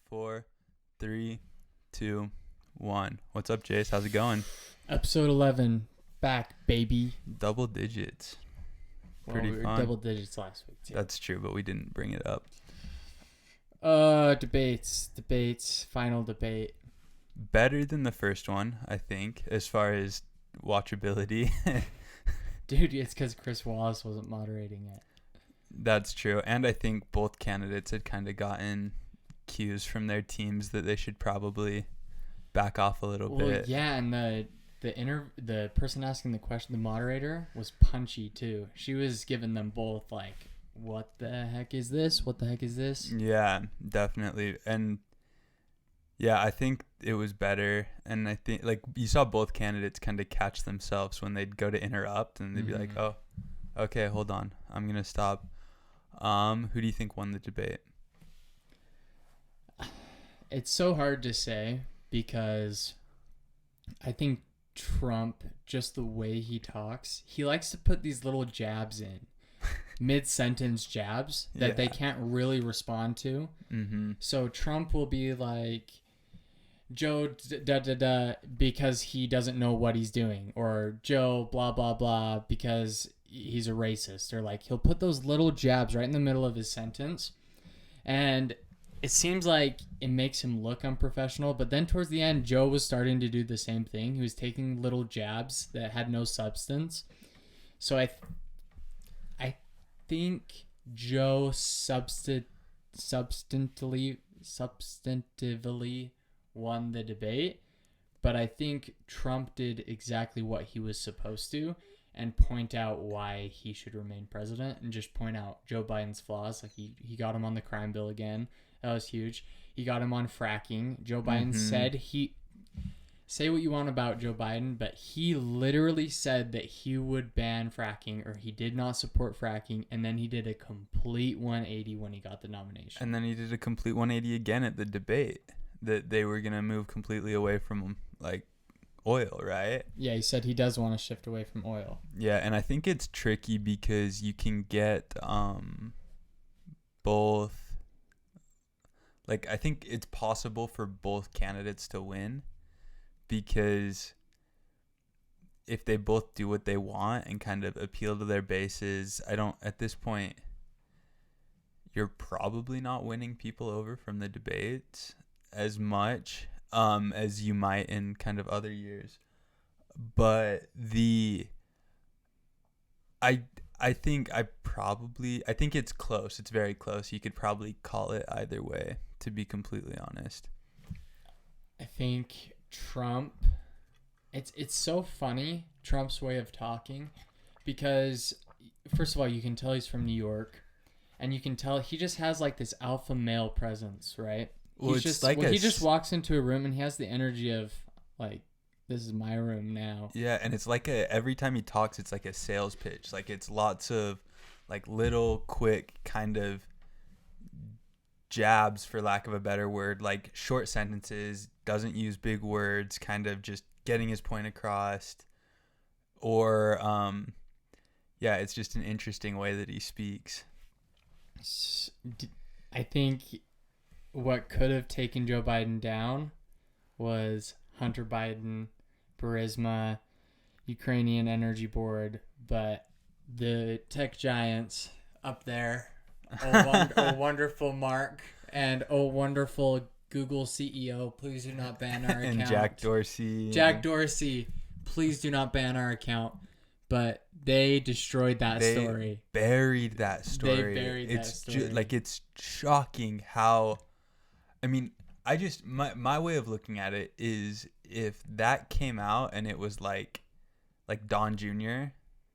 4, 3, 2, 1. What's up, Jace? How's it going? Episode 11, back, baby. Double digits. Well, Pretty we were fun. double digits last week, too. That's true, but we didn't bring it up. Debates, final debate. Better than the first one, I think, as far as watchability. Dude, it's because Chris Wallace wasn't moderating it. That's true. And I think both candidates had kind of gotten cues from their teams that they should probably back off a little bit. Yeah, and the person asking the question, the moderator, was punchy too. She was giving them both like, what the heck is this? What the heck is this? Yeah, definitely. And yeah, I think it was better. And I think like you saw both candidates kind of catch themselves when they'd go to interrupt and they'd be like, oh, okay, hold on. I'm going to stop. Who do you think won the debate? It's so hard to say because I think Trump, just the way he talks, he likes to put these little jabs in, mid-sentence jabs that they can't really respond to. Mm-hmm. So Trump will be like, Joe da because he doesn't know what he's doing, or Joe blah blah blah because he's a racist, or like he'll put those little jabs right in the middle of his sentence, and it seems like it makes him look unprofessional. But then towards the end, Joe was starting to do the same thing. He was taking little jabs that had no substance. So I think Joe substantively won the debate, but I think Trump did exactly what he was supposed to and point out why he should remain president and just point out Joe Biden's flaws. Like he got him on the crime bill again. That was huge. He got him on fracking. Joe Biden said say what you want about Joe Biden, but he literally said that he would ban fracking, or he did not support fracking, and then he did a complete 180 when he got the nomination. And then he did a complete 180 again at the debate, that they were going to move completely away from like oil, right? Yeah, he said he does want to shift away from oil. Yeah, and I think it's tricky because you can get both, like I think it's possible for both candidates to win, because if they both do what they want and kind of appeal to their bases, at this point, you're probably not winning people over from the debates as much as you might in kind of other years. But I think it's close. It's very close. You could probably call it either way, to be completely honest. I think Trump, it's so funny, Trump's way of talking, because first of all, you can tell he's from New York, and you can tell he just has like this alpha male presence, right? Well, he just walks into a room and he has the energy of like, this is my room now. Yeah, and it's like every time he talks, it's like a sales pitch. Like it's lots of like little quick kind of jabs, for lack of a better word, like short sentences, doesn't use big words, kind of just getting his point across. Or it's just an interesting way that he speaks. I think what could have taken Joe Biden down was Hunter Biden, Burisma, Ukrainian Energy Board, but the tech giants up there, oh wonderful Mark, and oh wonderful Google CEO, please do not ban our account. And Jack Dorsey, please do not ban our account. But they destroyed that story. Buried that story. It's shocking how, I mean, my way of looking at it is, if that came out and it was like Don Jr.,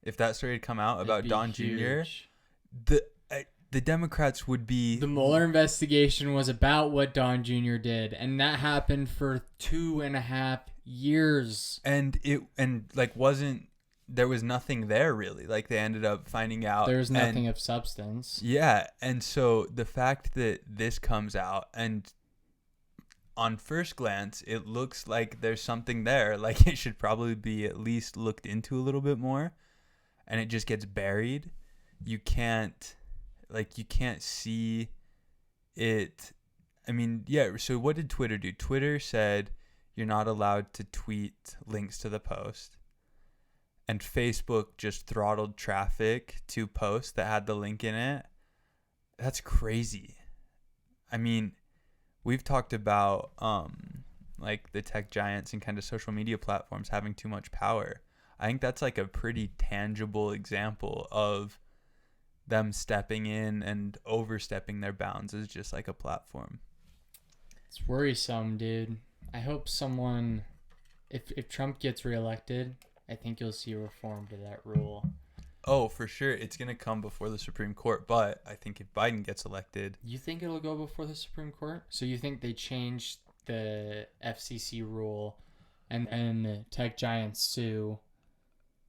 if that story had come out about Don Jr., the Democrats would be... The Mueller investigation was about what Don Jr. did, and that happened for 2.5 years. There was nothing there really. Like they ended up finding out there's nothing of substance. Yeah, and so the fact that this comes out, and on first glance it looks like there's something there, like it should probably be at least looked into a little bit more, and it just gets buried. You can't see it I mean, yeah. So what did Twitter do? Twitter said you're not allowed to tweet links to the post. And Facebook just throttled traffic to posts that had the link in it. That's crazy. I mean, we've talked about like the tech giants and kind of social media platforms having too much power. I think that's like a pretty tangible example of them stepping in and overstepping their bounds as just like a platform. It's worrisome, dude. I hope someone, if Trump gets reelected, I think you'll see reform to that rule. Oh, for sure. It's going to come before the Supreme Court. But I think if Biden gets elected. You think it'll go before the Supreme Court? So you think they changed the FCC rule and the tech giants sue?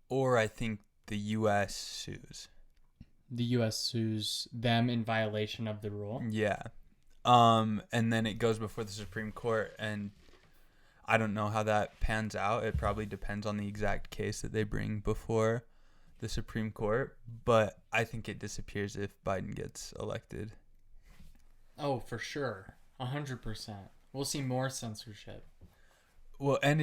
Or I think the U.S. sues. The U.S. sues them in violation of the rule? Yeah. And then it goes before the Supreme Court. And I don't know how that pans out. It probably depends on the exact case that they bring before the Supreme Court, but I think it disappears if Biden gets elected. Oh, for sure. 100%. We'll see more censorship. Well, and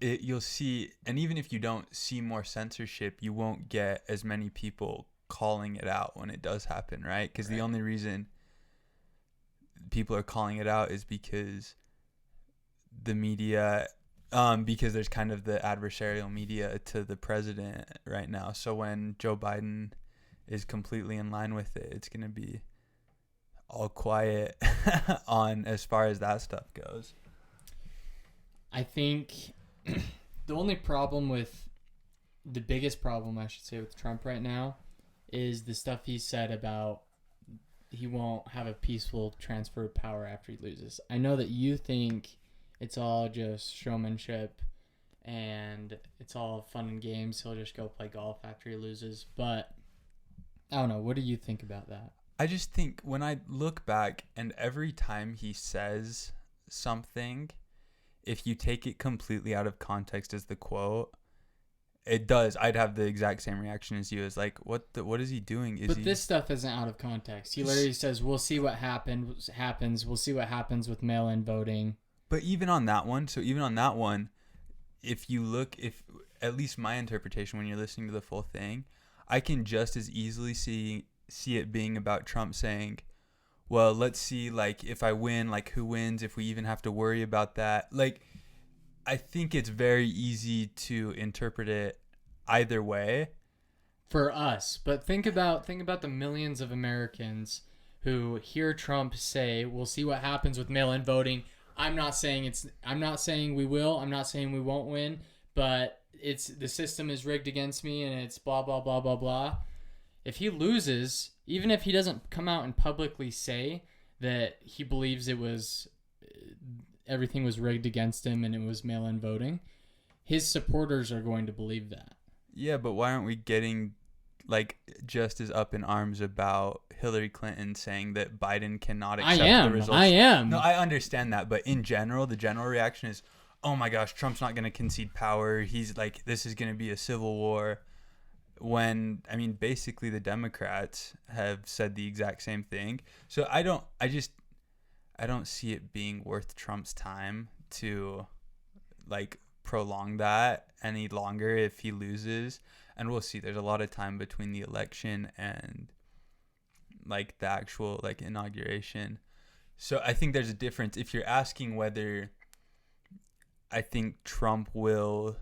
you'll see, and even if you don't see more censorship, you won't get as many people calling it out when it does happen, right? Because the only reason people are calling it out is because the media, because there's kind of the adversarial media to the president right now. So when Joe Biden is completely in line with it, it's going to be all quiet on as far as that stuff goes. I think the biggest problem, I should say, with Trump right now is the stuff he said about he won't have a peaceful transfer of power after he loses. I know that you think it's all just showmanship and it's all fun and games. He'll just go play golf after he loses. But I don't know. What do you think about that? I just think when I look back and every time he says something, if you take it completely out of context as the quote, it does. I'd have the exact same reaction as you. Is like, what is he doing? This stuff isn't out of context. He literally says, "We'll see what happens. We'll see what happens with mail-in voting." But even on that one, if you look, if at least my interpretation when you're listening to the full thing, I can just as easily see it being about Trump saying, well, let's see, like, if I win, like, who wins, if we even have to worry about that. Like, I think it's very easy to interpret it either way. For us. But think about the millions of Americans who hear Trump say, we'll see what happens with mail-in voting. I'm not saying we will. I'm not saying we won't win, but the system is rigged against me and it's blah, blah, blah, blah, blah. If he loses, even if he doesn't come out and publicly say that he believes everything was rigged against him and it was mail-in voting, his supporters are going to believe that. Yeah, but why aren't we getting like just as up in arms about Hillary Clinton saying that Biden cannot accept the results? I am. No, I understand that, but in general, the general reaction is, oh my gosh, Trump's not going to concede power. He's like, this is going to be a civil war. When, I mean, basically the Democrats have said the exact same thing. So I don't see it being worth Trump's time to like prolong that any longer if he loses. And we'll see. There's a lot of time between the election and like the actual like inauguration. So I think there's a difference. If you're asking whether I think Trump will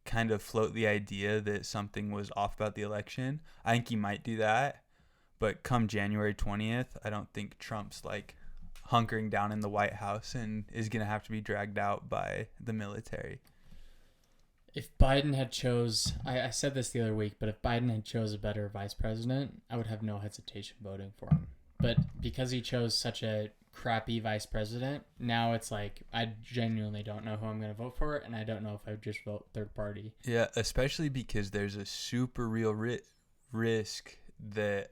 kind of float the idea that something was off about the election, I think he might do that. But come January 20th, I don't think Trump's like hunkering down in the White House and is going to have to be dragged out by the military. If Biden had I said this the other week, but if Biden had chose a better vice president, I would have no hesitation voting for him. But because he chose such a crappy vice president, now it's like I genuinely don't know who I'm going to vote for, and I don't know if I would just vote third party. Yeah, especially because there's a super real risk that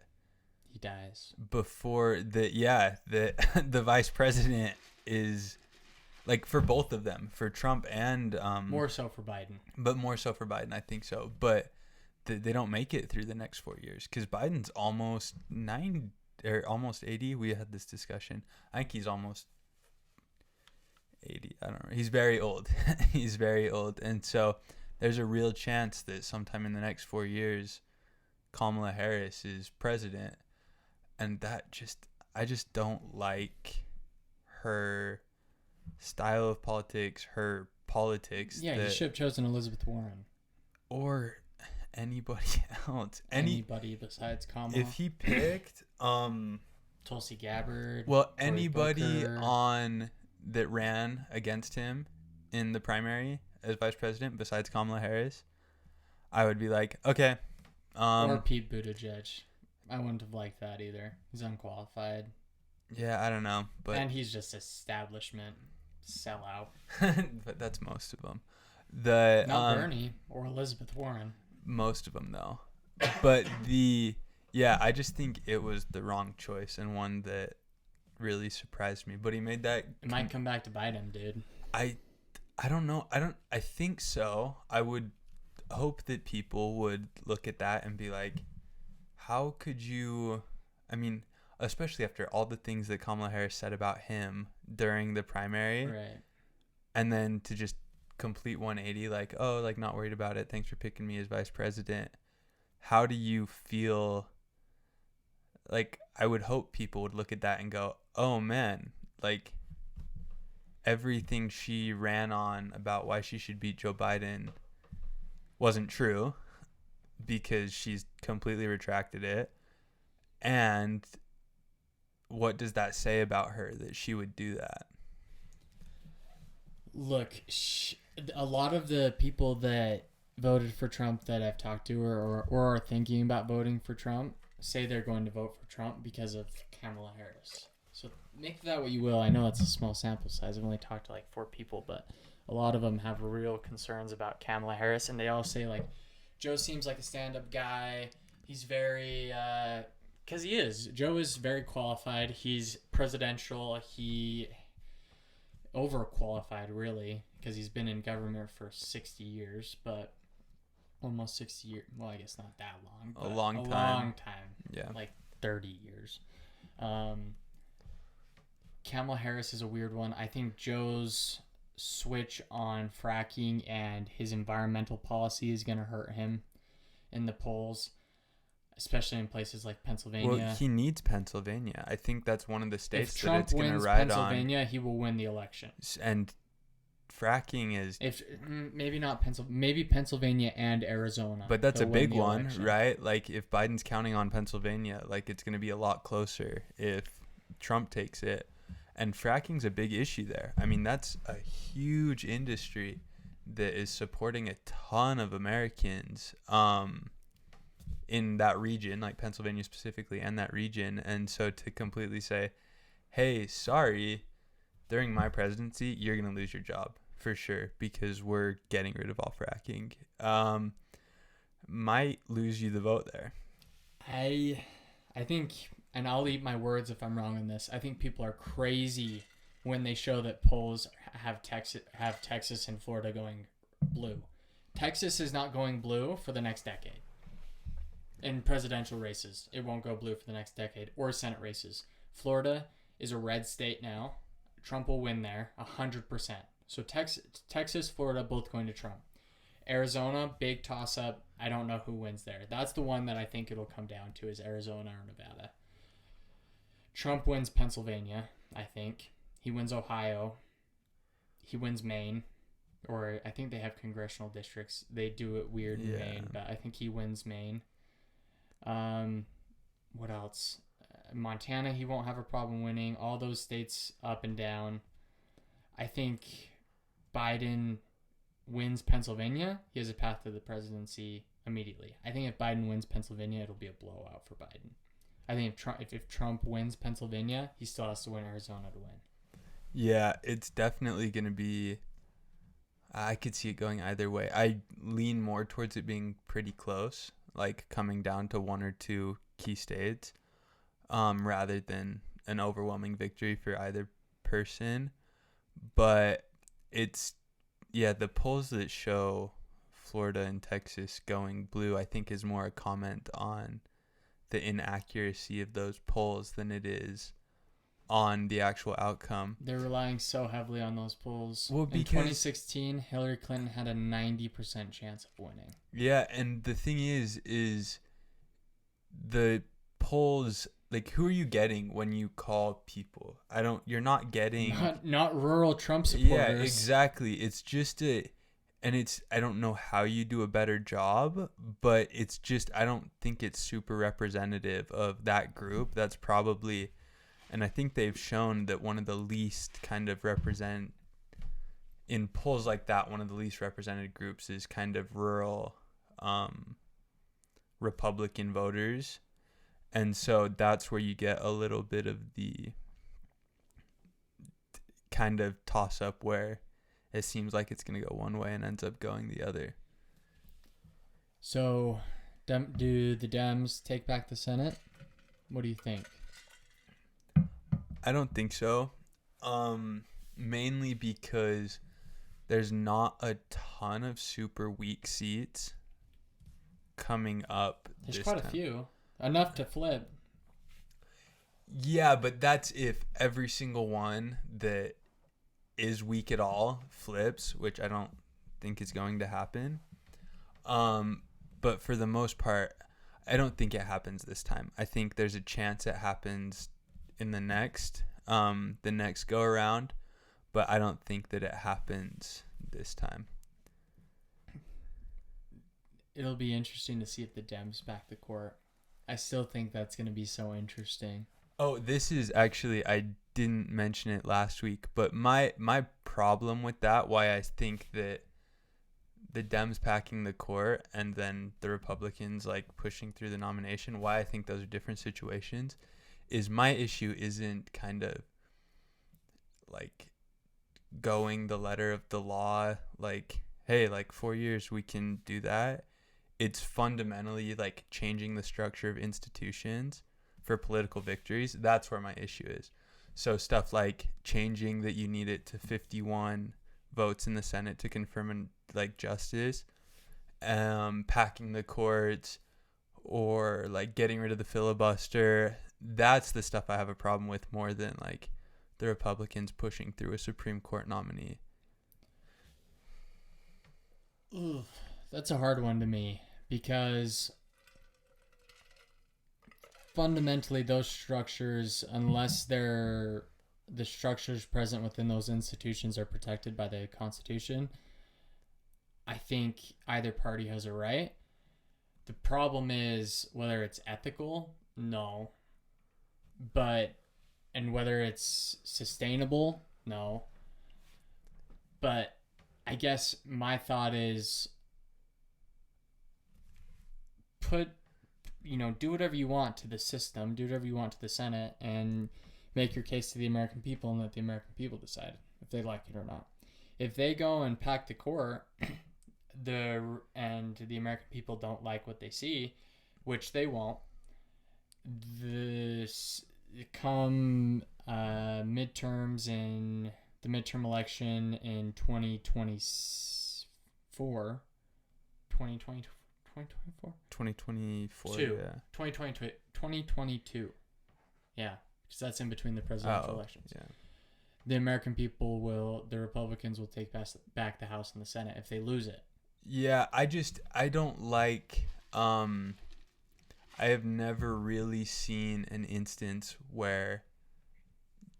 he dies before the vice president is like for both of them, for Trump and more so for Biden. But more so for Biden, I think so. But they don't make it through the next 4 years because Biden's almost 90. or almost 80. We had this discussion. I think he's almost 80. I don't know. He's very old. He's very old. And so there's a real chance that sometime in the next 4 years, Kamala Harris is president. And I just don't like her style of politics, her politics. Yeah, he should have chosen Elizabeth Warren. Or anybody else. Anybody besides Kamala. If he picked Tulsi Gabbard. well, Cory anybody Booker. on that ran against him in the primary as vice president besides Kamala Harris, I would be like, okay. Or Pete Buttigieg. I wouldn't have liked that either. He's unqualified. Yeah, I don't know, but And he's just establishment sellout. but that's most of them. The Not Bernie or Elizabeth Warren. Most of them though. But I just think it was the wrong choice and one that really surprised me. But he made that. It might come back to bite him, dude. I don't know. I think so. I would hope that people would look at that and be like, how could you? I mean, especially after all the things that Kamala Harris said about him during the primary, Right. and then to just complete 180, like, oh, like, not worried about it. Thanks for picking me as vice president. How do you feel? Like, I would hope people would look at that and go, oh man, like, everything she ran on about why she should beat Joe Biden wasn't true because she's completely retracted it. And what does that say about her that she would do that? Look, a lot of the people that voted for Trump that I've talked to or are thinking about voting for Trump say they're going to vote for Trump because of Kamala Harris. So make that what you will. I know that's a small sample size. I've only talked to like 4 people, but a lot of them have real concerns about Kamala Harris. And they all say, like, Joe seems like a stand-up guy. He's very... because he is. Joe is very qualified. He's presidential. He... overqualified, really, because he's been in government for 60 years, but almost 60 years. Well, I guess not that long. But A long time. long time. Yeah. Like 30 years. Kamala Harris is a weird one. I think Joe's switch on fracking and his environmental policy is going to hurt him in the polls, especially in places like Pennsylvania. Well, he needs Pennsylvania. I think that's one of the states If that Trump it's going to wins ride Pennsylvania, he will win the election. on. And fracking is... If maybe not Pennsylvania, maybe Pennsylvania and Arizona. But that's a They'll win big the one, election. right? Like, if Biden's counting on Pennsylvania, like, it's going to be a lot closer if Trump takes it. And fracking's a big issue there. I mean, that's a huge industry that is supporting a ton of Americans in that region, like Pennsylvania specifically, and that region. And so to completely say, hey, sorry, during my presidency, you're going to lose your job for sure because we're getting rid of all fracking, might lose you the vote there. I think, and I'll eat my words if I'm wrong on this, I think people are crazy when they show that polls have Texas and Florida going blue. Texas is not going blue for the next decade. In presidential races, it won't go blue for the next decade, or Senate races. Florida is a red state now. Trump will win there 100%. So Texas, Florida, both going to Trump. Arizona, big toss-up. I don't know who wins there. That's the one that I think it'll come down to, is Arizona or Nevada. Trump wins Pennsylvania, I think. He wins Ohio. He wins Maine. Or I think they have congressional districts. They do it weird in Maine, but I think he wins Maine. What else? Montana, he won't have a problem winning. All those states up and down. I think Biden wins Pennsylvania. He has a path to the presidency immediately. I think if Biden wins Pennsylvania, it'll be a blowout for Biden. I think if Trump wins Pennsylvania, he still has to win Arizona to win. Yeah, it's definitely going to be... I could see it going either way. I lean more towards it being pretty close, like coming down to 1 or 2 key states, rather than an overwhelming victory for either person. But it's, the polls that show Florida and Texas going blue, I think, is more a comment on the inaccuracy of those polls than it is on the actual outcome. They're relying so heavily on those polls. Well, In because 2016, Hillary Clinton had a 90% chance of winning. yeah, and the thing is the polls, like, who are you getting when you call people? You're not getting Not rural Trump supporters. Yeah, exactly. It's just I don't know how you do a better job, but it's just, I don't think it's super representative of that group. That's probably, and I think they've shown that one of the least kind of represent in polls like that, one of the least represented groups is kind of rural Republican voters. And so that's where you get a little bit of the kind of toss up where it seems like it's going to go one way and ends up going the other. So, do the Dems take back the Senate? What do you think? I don't think so. Mainly because there's not a ton of super weak seats coming up. There's quite a few. Enough to flip. Yeah, but that's if every single one that is weak at all flips, which I don't think is going to happen. But for the most part, I don't think it happens this time. I think there's a chance it happens in the next go around, but I don't think that it happens this time. It'll be interesting to see if the Dems back the court. I still think that's going to be so interesting. Oh, this is actually, I didn't mention it last week, but my problem with that, why I think that the Dems packing the court and then the Republicans like pushing through the nomination, why I think those are different situations, is my issue isn't kind of like going the letter of the law, like, hey, like 4 years we can do that. It's fundamentally like changing the structure of institutions for political victories. That's where my issue is. So stuff like changing that you need it to 51 votes in the Senate to confirm like justice, packing the courts, or like getting rid of the filibuster. That's the stuff I have a problem with more than like the Republicans pushing through a Supreme Court nominee. Ooh, that's a hard one to me because fundamentally those structures, unless the structures present within those institutions are protected by the Constitution, I think either party has a right. The problem is whether it's ethical, no. And whether it's sustainable, no. But I guess my thought is do whatever you want to the system, do whatever you want to the Senate, and make your case to the American people and let the American people decide if they like it or not. If they go and pack the court, and the American people don't like what they see, which they won't, come midterms in the midterm election in 2024, 2024, yeah. 2022. Yeah, because that's in between the presidential elections. Yeah. The Republicans will take back the House and the Senate if they lose it. Yeah, I don't like, I have never really seen an instance where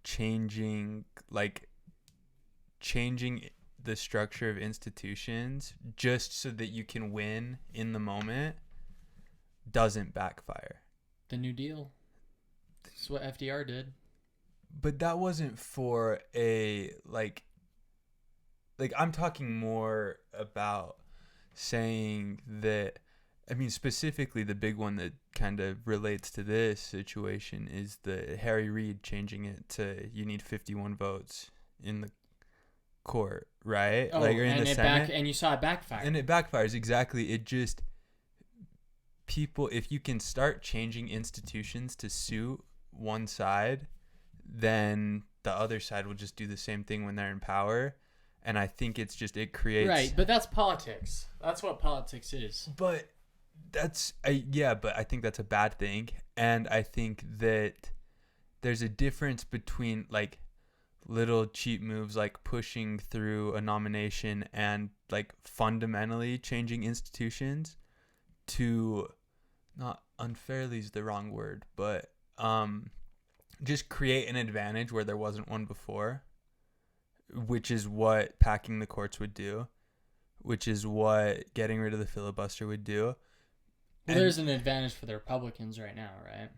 changing the structure of institutions just so that you can win in the moment doesn't backfire. The New Deal. That's what FDR did. But that wasn't for a like I'm talking more about saying that, I mean, specifically the big one that kind of relates to this situation is the Harry Reid changing it to you need 51 votes in the court, right? Oh, like, or in the Senate. And you saw it backfire. And it backfires, exactly. It just, people, if you can start changing institutions to suit one side, then the other side will just do the same thing when they're in power. And I think it's just, it creates... Right, but that's politics. That's what politics is. But Yeah, but I think that's a bad thing, and I think that there's a difference between like little cheap moves like pushing through a nomination and like fundamentally changing institutions to, not unfairly is the wrong word, but just create an advantage where there wasn't one before, which is what packing the courts would do, which is what getting rid of the filibuster would do. Well, there's an advantage for the Republicans right now, right?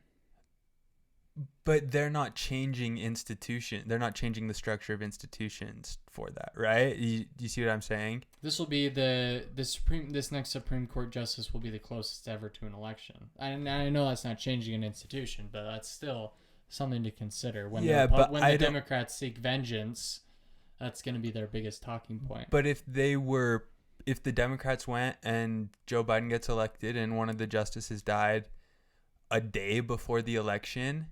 But they're not changing they're not changing the structure of institutions for that, right? You see what I'm saying? This will be this next Supreme Court justice will be the closest ever to an election. And I know that's not changing an institution, but that's still something to consider. When the Democrats seek vengeance, that's going to be their biggest talking point. But if the Democrats went and Joe Biden gets elected and one of the justices died a day before the election,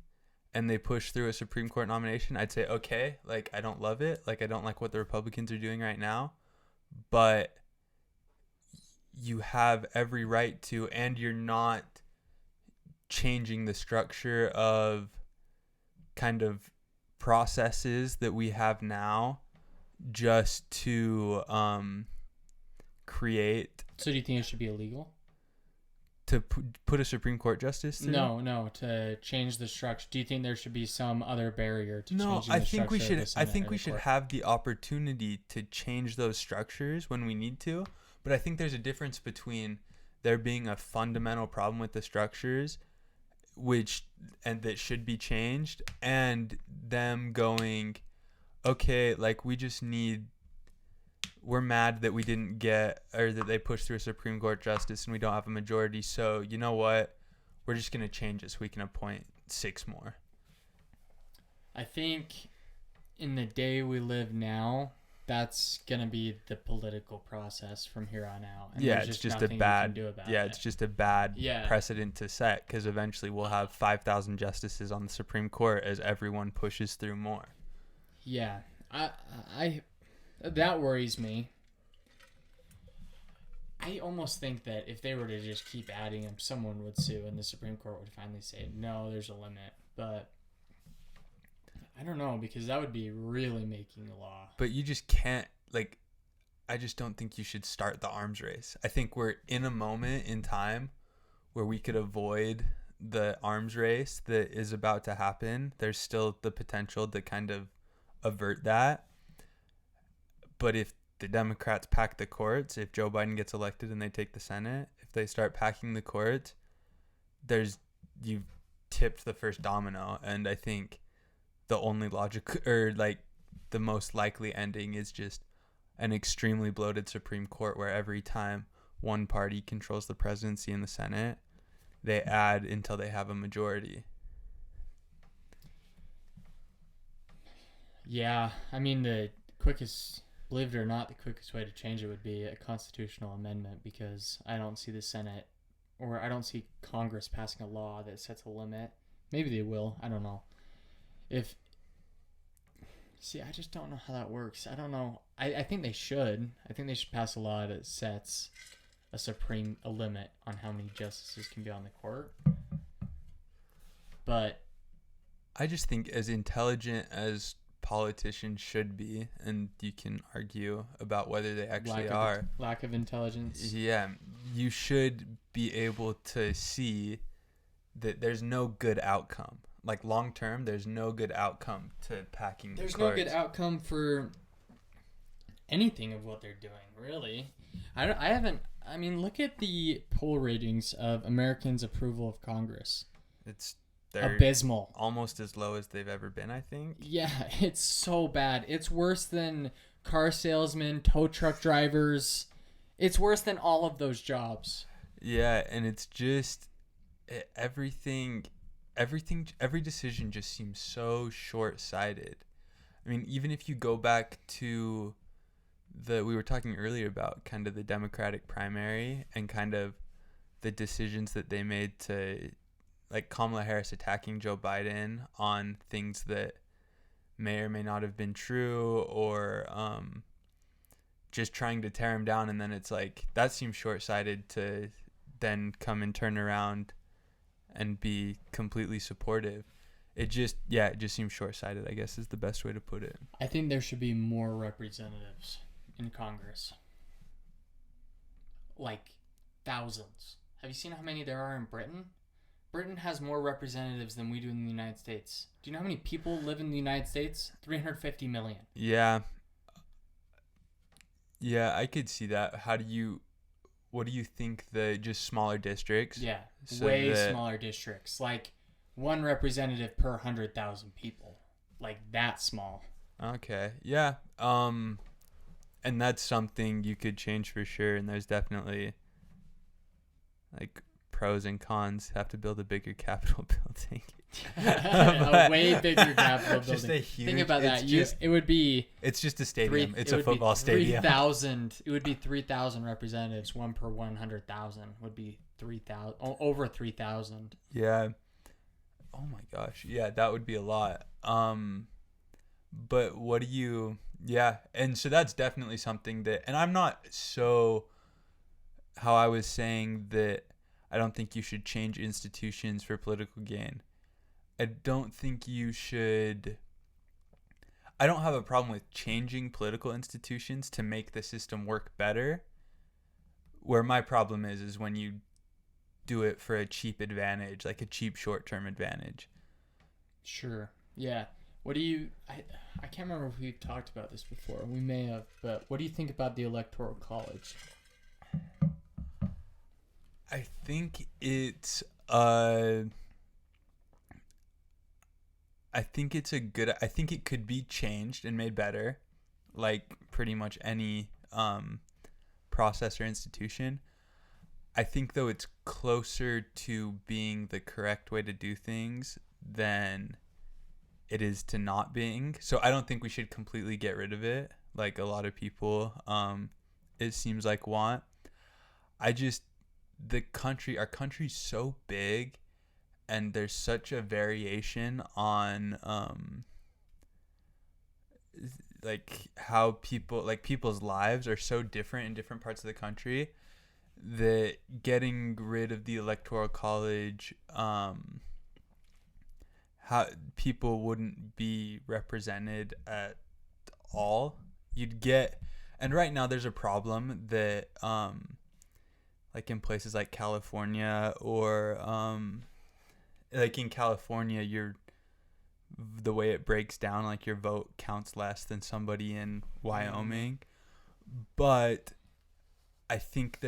and they push through a Supreme Court nomination, I'd say, okay, like, I don't love it. Like, I don't like what the Republicans are doing right now, but you have every right to, and you're not changing the structure of kind of processes that we have now just to create. So do you think it should be illegal? To put a Supreme Court justice through? No, to change the structure. Do you think there should be some other barrier to changing the structure? I think we should have the opportunity to change those structures when we need to. But I think there's a difference between there being a fundamental problem with the structures, that should be changed, and them going, okay, like we're mad that we didn't get, or that they pushed through a Supreme Court justice and we don't have a majority. So you know what? We're just going to change it so we can appoint 6 more. I think in the day we live now, that's going to be the political process from here on out. And it's just a bad precedent to set, because eventually we'll have 5,000 justices on the Supreme Court as everyone pushes through more. Yeah. That worries me. I almost think that if they were to just keep adding them, someone would sue and the Supreme Court would finally say, no, there's a limit. But I don't know, because that would be really making the law. But you just can't, like, I just don't think you should start the arms race. I think we're in a moment in time where we could avoid the arms race that is about to happen. There's still the potential to kind of avert that. But if the Democrats pack the courts, if Joe Biden gets elected and they take the Senate, if they start packing the courts, you've tipped the first domino. And I think the only the most likely ending is just an extremely bloated Supreme Court, where every time one party controls the presidency and the Senate, they add until they have a majority. Yeah, I mean, believe it or not, the quickest way to change it would be a constitutional amendment, because I don't see the Senate, or I don't see Congress passing a law that sets a limit. Maybe they will. I don't know. I just don't know how that works. I don't know. I think they should. I think they should pass a law that sets a limit on how many justices can be on the court. But I just think, as intelligent as politicians should be, and you can argue about whether they actually are. Lack of intelligence. Yeah, you should be able to see that there's no good outcome. Like, long term, there's no good outcome to packing the courts. There's no good outcome for anything of what they're doing, really. Look at the poll ratings of Americans' approval of Congress. They're abysmal. Almost as low as they've ever been, I think. Yeah, it's so bad. It's worse than car salesmen, tow truck drivers. It's worse than all of those jobs. Yeah, and it's just every decision just seems so short-sighted. I mean, even if you go back to we were talking earlier about kind of the Democratic primary and kind of the decisions that they made to, like, Kamala Harris attacking Joe Biden on things that may or may not have been true, or just trying to tear him down. And then it's like, that seems short-sighted to then come and turn around and be completely supportive. It just seems short-sighted, I guess, is the best way to put it. I think there should be more representatives in Congress. Like thousands. Have you seen how many there are in Britain? Britain has more representatives than we do in the United States. Do you know how many people live in the United States? 350 million. Yeah. Yeah, I could see that. What do you think, the just smaller districts? Yeah, So way smaller districts. Like one representative per 100,000 people. Like that small. Okay. Yeah. And that's something you could change for sure. And there's definitely like pros and cons. Have to build a bigger Capitol building. A way bigger Capitol building. Just a huge, think about that. It would be. It's just a stadium. It's a football stadium. 3,000. It would be 3,000 representatives. One per 100,000 would be 3,000. Over 3,000. Yeah. Oh my gosh. Yeah, that would be a lot. But what do you? Yeah, and so that's definitely something that, and I'm not so, how I was saying that I don't think you should change institutions for political gain. I don't think you should. I don't have a problem with changing political institutions to make the system work better. Where my problem is when you do it for a cheap advantage, like a cheap short-term advantage. Sure. Yeah. What do you... I can't remember if we've talked about this before. We may have, but what do you think about the Electoral College? I think it's I think it could be changed and made better, like pretty much any process or institution. I think though it's closer to being the correct way to do things than it is to not being. So I don't think we should completely get rid of it like a lot of people it seems like want. Our country's so big and there's such a variation on like how people's lives are so different in different parts of the country that getting rid of the Electoral College, how people wouldn't be represented at all. And right now there's a problem that like in places like California or like in California, the way it breaks down, like your vote counts less than somebody in Wyoming. But I think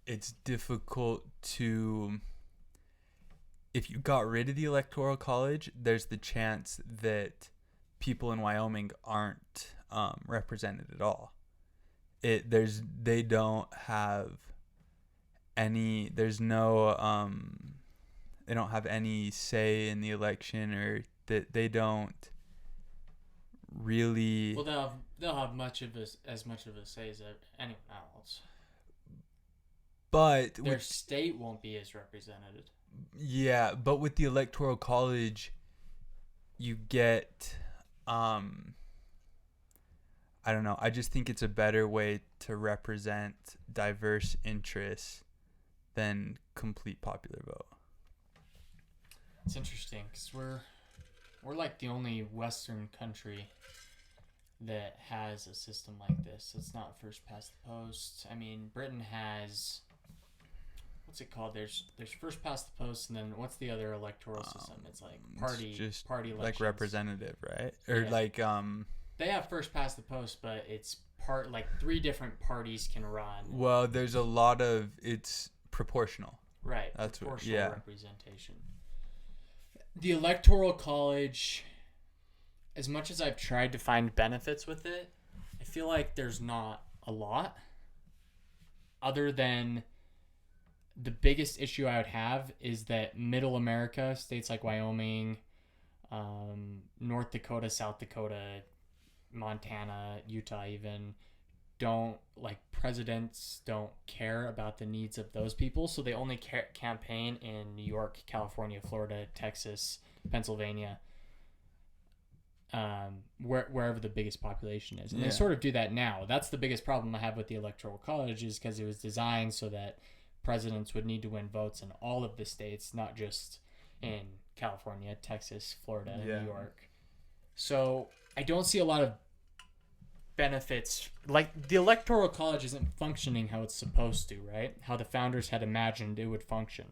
it's difficult to, if you got rid of the Electoral College, there's the chance that people in Wyoming aren't represented at all. They don't have any, they don't have any say in the election, or that they don't really. Well, they'll have as much of a say as anyone else. But their state won't be as represented. Yeah, but with the Electoral College, you get, I don't know. I just think it's a better way to represent diverse interests than complete popular vote. It's interesting because we're like the only Western country that has a system like this. It's not first past the post. I mean, Britain has, what's it called? There's first past the post, and then what's the other electoral system? It's like party elections. Like representative, right? Or yeah. like they have first past the post, but it's like 3 different parties can run. Well, there's it's proportional. Right. That's proportional representation. The Electoral College, as much as I've tried to find benefits with it, I feel like there's not a lot, other than the biggest issue I would have is that Middle America, states like Wyoming, North Dakota, South Dakota, Montana, Utah even, presidents don't care about the needs of those people, so they only campaign in New York, California, Florida, Texas, Pennsylvania, wherever the biggest population is. And they sort of do that now. That's the biggest problem I have with the Electoral College, is because it was designed so that presidents would need to win votes in all of the states, not just in California, Texas, Florida, and New York. So I don't see a lot of benefits. Like, the Electoral College isn't functioning how it's supposed to, right? How the founders had imagined it would function.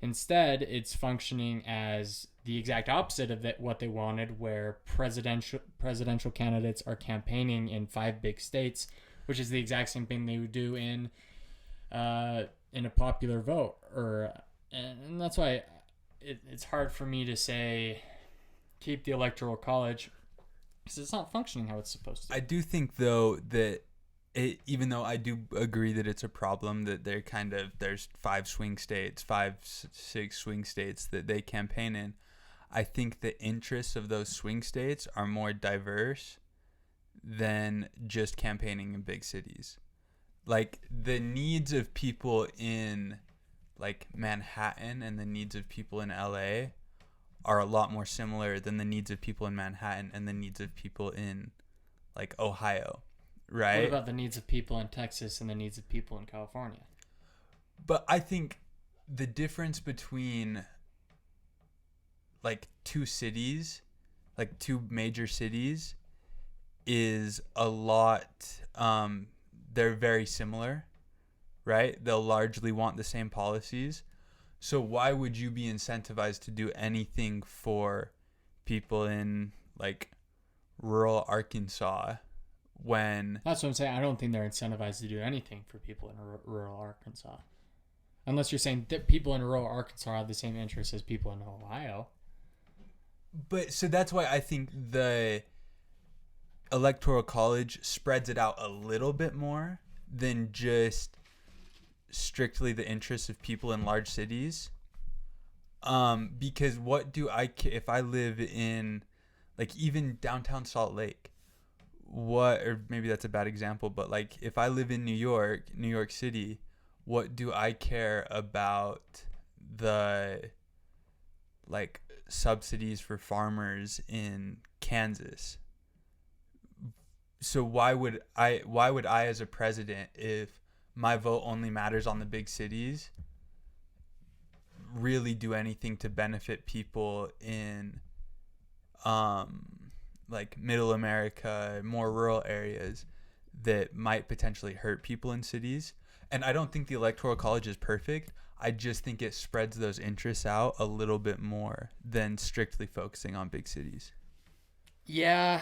Instead, it's functioning as the exact opposite of what they wanted, where presidential candidates are campaigning in 5 big states, which is the exact same thing they would do in a popular vote. And that's why it's hard for me to say keep the Electoral College, because it's not functioning how it's supposed to. I do think, though, that even though I do agree that it's a problem that there's 5 swing states, 6 swing states that they campaign in, I think the interests of those swing states are more diverse than just campaigning in big cities. Like, the needs of people in, like, Manhattan and the needs of people in LA are a lot more similar than the needs of people in Manhattan and the needs of people in, like, Ohio, right? What about the needs of people in Texas and the needs of people in California? But I think the difference between, like, 2 cities, like 2 major cities, is a lot, they're very similar, right? They'll largely want the same policies. So why would you be incentivized to do anything for people in, like, rural Arkansas when... That's what I'm saying. I don't think they're incentivized to do anything for people in rural Arkansas. Unless you're saying that people in rural Arkansas have the same interests as people in Ohio. But so that's why I think the Electoral College spreads it out a little bit more than just strictly the interests of people in large cities. Because what do I care if I live in, like, even downtown Salt Lake? Or maybe that's a bad example, but, like, if I live in New York City, what do I care about the, like, subsidies for farmers in Kansas? So why would I as a president, if my vote only matters on the big cities, really do anything to benefit people in like middle America, more rural areas that might potentially hurt people in cities? And I don't think the Electoral College is perfect. I just think it spreads those interests out a little bit more than strictly focusing on big cities. Yeah,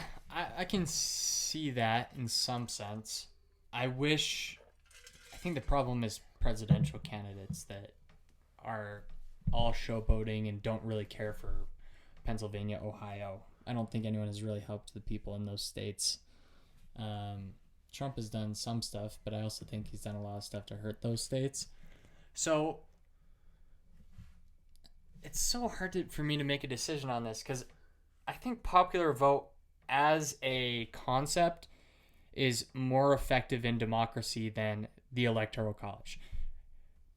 I can see that in some sense. I think the problem is presidential candidates that are all showboating and don't really care for Pennsylvania, Ohio. I don't think anyone has really helped the people in those states. Trump has done some stuff, but I also think he's done a lot of stuff to hurt those states. So it's so hard for me to make a decision on this, because I think popular vote as a concept is more effective in democracy than the Electoral College.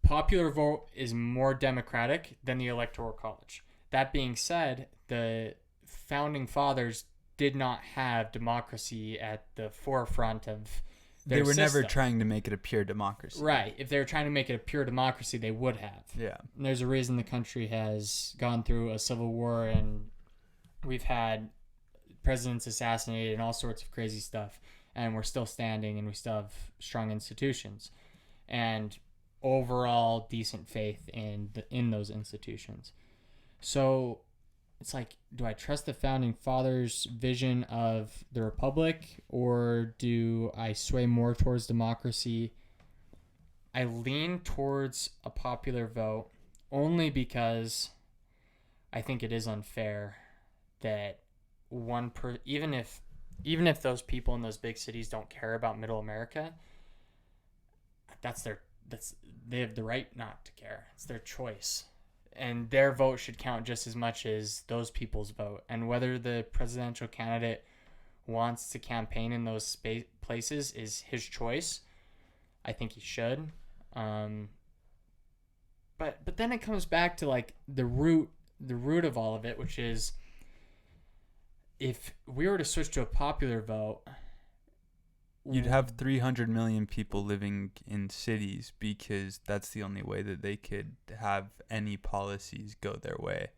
Popular vote is more democratic than the Electoral College. That being said, the founding fathers did not have democracy at the forefront of their They were system. never trying to make it a pure democracy. Right. If they were trying to make it a pure democracy, they would have. Yeah. And there's a reason the country has gone through a civil war, and we've had presidents assassinated and all sorts of crazy stuff, and we're still standing, and we still have strong institutions and overall decent faith in those institutions. So it's like, do I trust the founding fathers' vision of the republic, or do I sway more towards democracy? I lean towards a popular vote only because I think it is unfair that even if those people in those big cities don't care about middle America, they have the right not to care. It's their choice. And their vote should count just as much as those people's vote. And whether the presidential candidate wants to campaign in those places is his choice. I think he should. But then it comes back to, like, the root of all of it, which is, if we were to switch to a popular vote, You'd have 300 million people living in cities because that's the only way that they could have any policies go their way.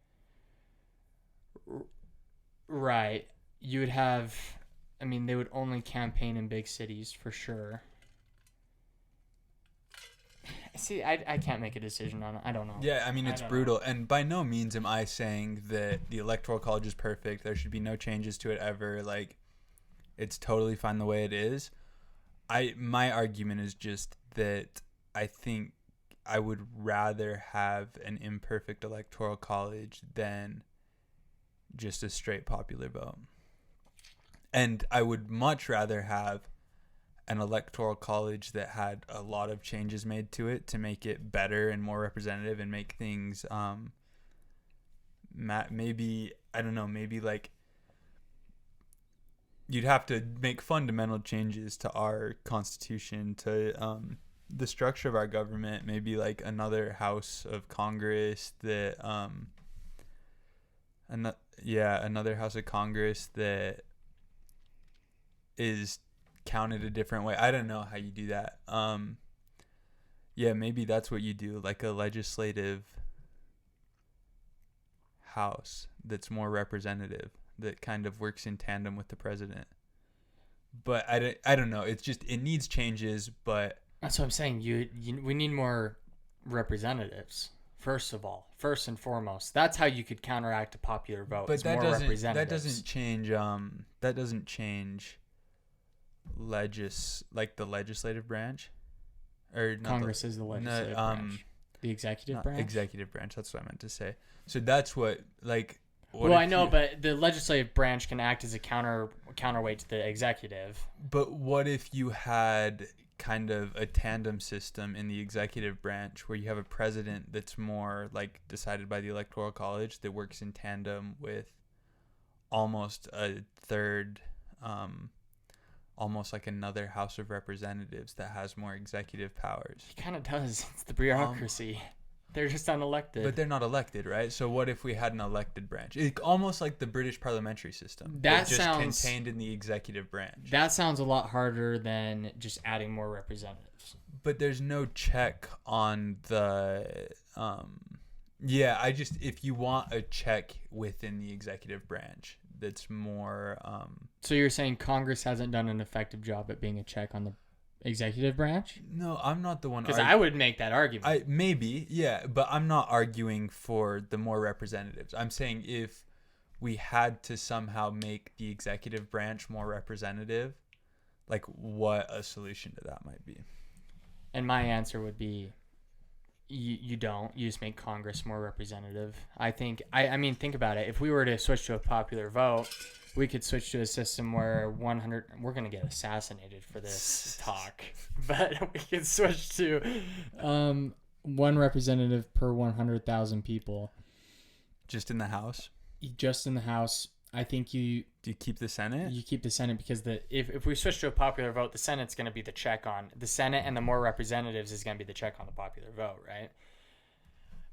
Right. You would have, I mean, they would only campaign in big cities for sure. See, I can't make a decision on it. I don't know. Yeah, I mean, it's brutal. And by no means am I saying that the Electoral College is perfect. There should be no changes to it ever. Like, it's totally fine the way it is. My argument is just that I think I would rather have an imperfect Electoral College than just a straight popular vote. And I would much rather have an Electoral College that had a lot of changes made to it to make it better and more representative and make things maybe, I don't know, maybe like you'd have to make fundamental changes to our constitution, to the structure of our government, maybe like another house of Congress that another house of Congress that is counted a different way. I don't know how you do that. Maybe that's what you do, like a legislative house that's more representative, that kind of works in tandem with the president. But I don't know. It's just, it needs changes, but that's what I'm saying. We need more representatives. First and foremost, that's how you could counteract a popular vote. But that doesn't change. That doesn't change the legislative branch, or Congress is the legislative branch. The executive branch. Executive branch. That's what I meant to say. So that's what like. Well, I know, but the legislative branch can act as a counterweight to the executive. But what if you had kind of a tandem system in the executive branch where you have a president that's more like decided by the Electoral College that works in tandem with almost a third, almost like another House of Representatives that has more executive powers? He kind of does. It's the bureaucracy. They're just unelected. But they're not elected, right? So what if we had an elected branch? It's almost like the British parliamentary system. That just sounds contained in the executive branch. That sounds a lot harder than just adding more representatives. But there's no check on the if you want a check within the executive branch that's more So you're saying Congress hasn't done an effective job at being a check on the executive branch? No, I'm not the one. Because I would make that argument. But I'm not arguing for the more representatives. I'm saying if we had to somehow make the executive branch more representative, like what a solution to that might be. And my answer would be, you don't. You just make Congress more representative. I think. I mean, think about it. If we were to switch to a popular vote, we could switch to a system where 100. We're gonna get assassinated for this talk, but we could switch to one representative per 100,000 people. Just in the House. Just in the House. I think Do you keep the Senate? You keep the Senate because if we switch to a popular vote, the Senate's going to be the check on the Senate, and the more representatives is going to be the check on the popular vote, right?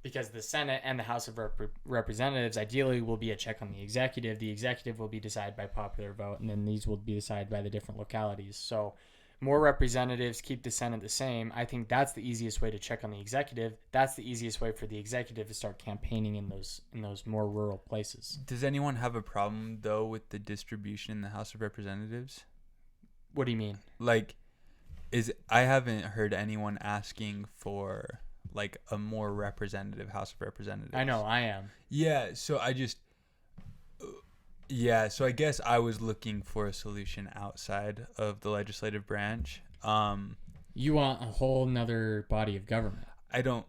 Because the Senate and the House of Representatives ideally will be a check on the executive. The executive will be decided by popular vote, and then these will be decided by the different localities. So more representatives, keep the Senate the same. I think that's the easiest way to check on the executive. That's the easiest way for the executive to start campaigning in those more rural places. Does anyone have a problem though with the distribution in the House of Representatives? What do you mean? Like, I haven't heard anyone asking for like a more representative House of Representatives. I know, I am. So I guess I was looking for a solution outside of the legislative branch. You want a whole nother body of government. I don't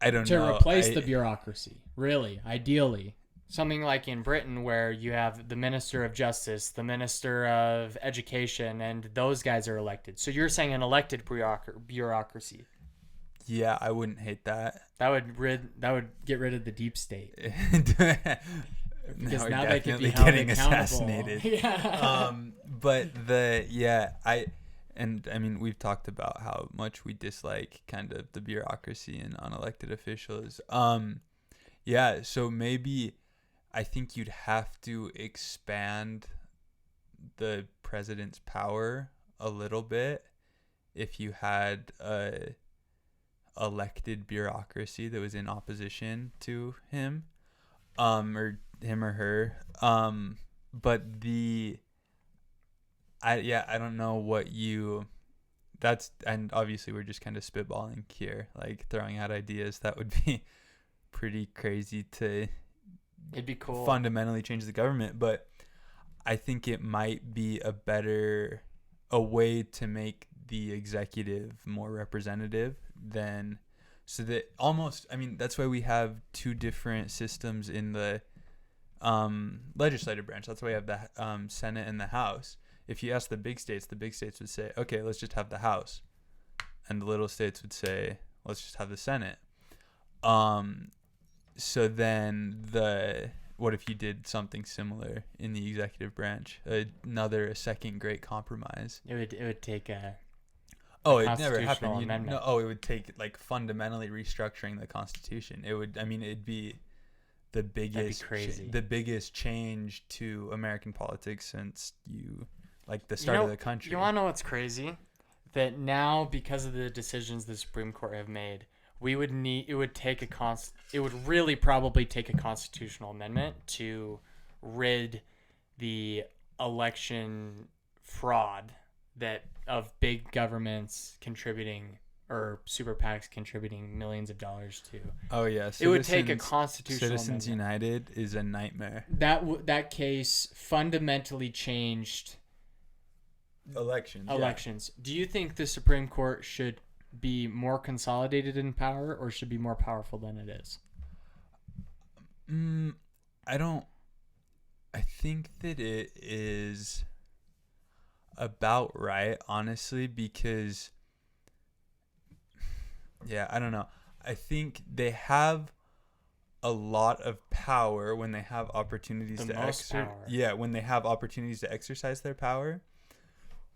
know. To replace the bureaucracy, really, ideally. Something like in Britain where you have the Minister of Justice, the Minister of Education, and those guys are elected. So you're saying an elected bureaucracy. Yeah, I wouldn't hate that. That would get rid of the deep state. Because now they could be getting held assassinated. Yeah. I mean, we've talked about how much we dislike kind of the bureaucracy and unelected officials. So maybe I think you'd have to expand the president's power a little bit if you had a elected bureaucracy that was in opposition to him, or him or her. But I don't know what you. That's, and obviously we're just kind of spitballing here, like throwing out ideas that would be pretty crazy to It'd be cool. fundamentally change the government, but I think it might be a way to make the executive more representative than, so that almost, I mean, that's why we have two different systems in the legislative branch. That's why we have the Senate and the House. If you ask the big states would say, okay, let's just have the House. And the little states would say, let's just have the Senate. So then what if you did something similar in the executive branch? A second great compromise. It would take a it never happened. amendment. It would take like fundamentally restructuring the Constitution. It'd be the biggest, crazy. The biggest change to American politics since the start of the country. You want to know what's crazy? That now, because of the decisions the Supreme Court have made, it would really probably take a constitutional amendment to rid the election fraud of big governments contributing, or super PACs contributing millions of dollars to. Oh yeah, it would take a constitutional Citizens amendment. United is a nightmare. That case fundamentally changed elections. Yeah. Do you think the Supreme Court should be more consolidated in power, or should be more powerful than it is? I think that it is about right, honestly, because I don't know. I think they have a lot of power when they have opportunities when they have opportunities to exercise their power.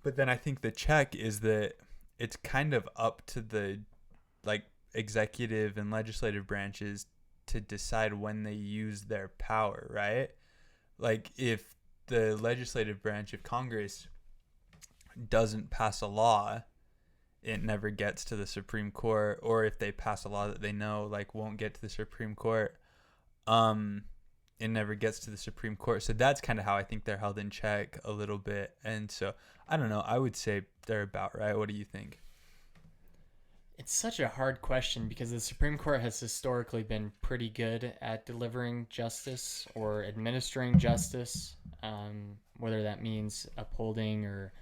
But then I think the check is that it's kind of up to the executive and legislative branches to decide when they use their power, right? Like if the legislative branch, if Congress doesn't pass a law, it never gets to the Supreme Court, or if they pass a law that they know won't get to the Supreme Court, it never gets to the Supreme Court. So that's kind of how I think they're held in check a little bit. And so I don't know, I would say they're about right. What do you think? It's such a hard question because the Supreme Court has historically been pretty good at delivering justice or administering justice, whether that means upholding or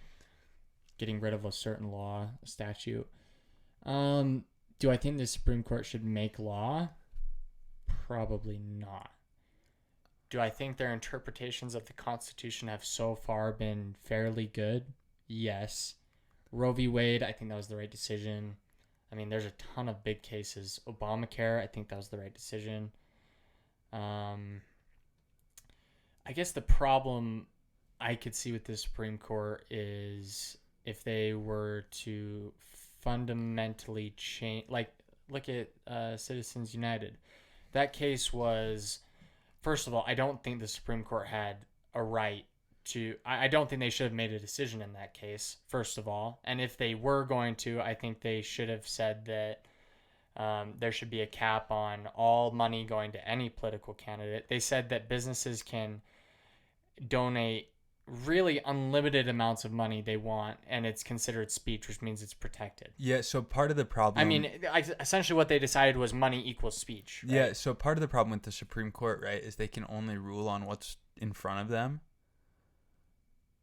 getting rid of a certain law, a statute. Do I think the Supreme Court should make law? Probably not. Do I think their interpretations of the Constitution have so far been fairly good? Yes. Roe v. Wade, I think that was the right decision. I mean, there's a ton of big cases. Obamacare, I think that was the right decision. I guess the problem I could see with the Supreme Court is if they were to fundamentally change, look at Citizens United. That case was, first of all, I don't think the Supreme Court had a right to, I don't think they should have made a decision in that case, first of all. And if they were going to, I think they should have said that there should be a cap on all money going to any political candidate. They said that businesses can donate really unlimited amounts of money they want, and it's considered speech, which means it's protected. Yeah, so part of the problem... I mean, essentially what they decided was money equals speech. Right? Yeah, so part of the problem with the Supreme Court, right, is they can only rule on what's in front of them.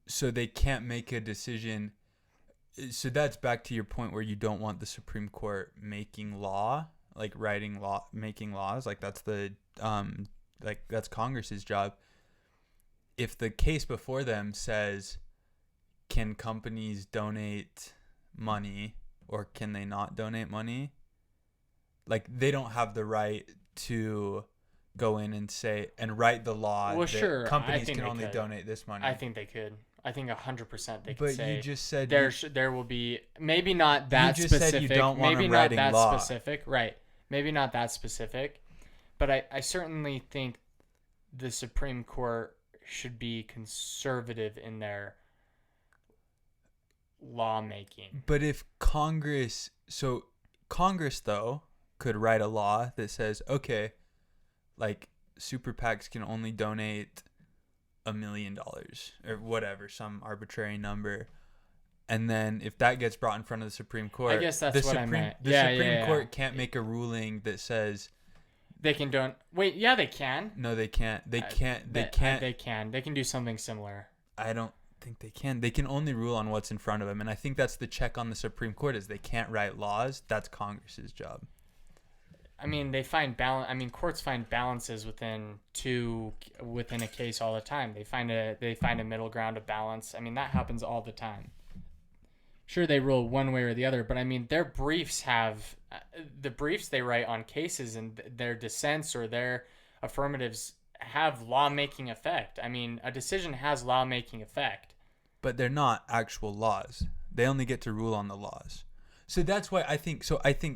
So they can't make a decision. So that's back to your point where you don't want the Supreme Court making law, making laws. That's that's Congress's job. If the case before them says, can companies donate money or can they not donate money? They don't have the right to go in and say and write the law that companies can only donate this money. I think they could. I think 100% they could but say. You just said there will be maybe not that you just specific. Said you don't want maybe a not writing that law. Specific, right? Maybe not that specific, but I certainly think the Supreme Court should be conservative in their lawmaking. But if Congress though could write a law that says, okay, like super PACs can only donate $1 million or whatever, some arbitrary number. And then if that gets brought in front of the Supreme Court, I guess that's what I meant. The Supreme Court can't make a ruling that says they can don't. Wait, yeah, they can. no, they can't. They can't. They can't. They can do something similar. I don't think they can. They can only rule on what's in front of them, and I think that's the check on the Supreme Court is they can't write laws. That's Congress's job. I mean, they find balance. I mean, courts find balances within a case all the time. They find a middle ground of balance. I mean, that happens all the time. Sure, they rule one way or the other, but I mean, their briefs have the briefs they write on cases, and their dissents or their affirmatives have lawmaking effect. I mean, a decision has lawmaking effect. But they're not actual laws. They only get to rule on the laws. So that's why I think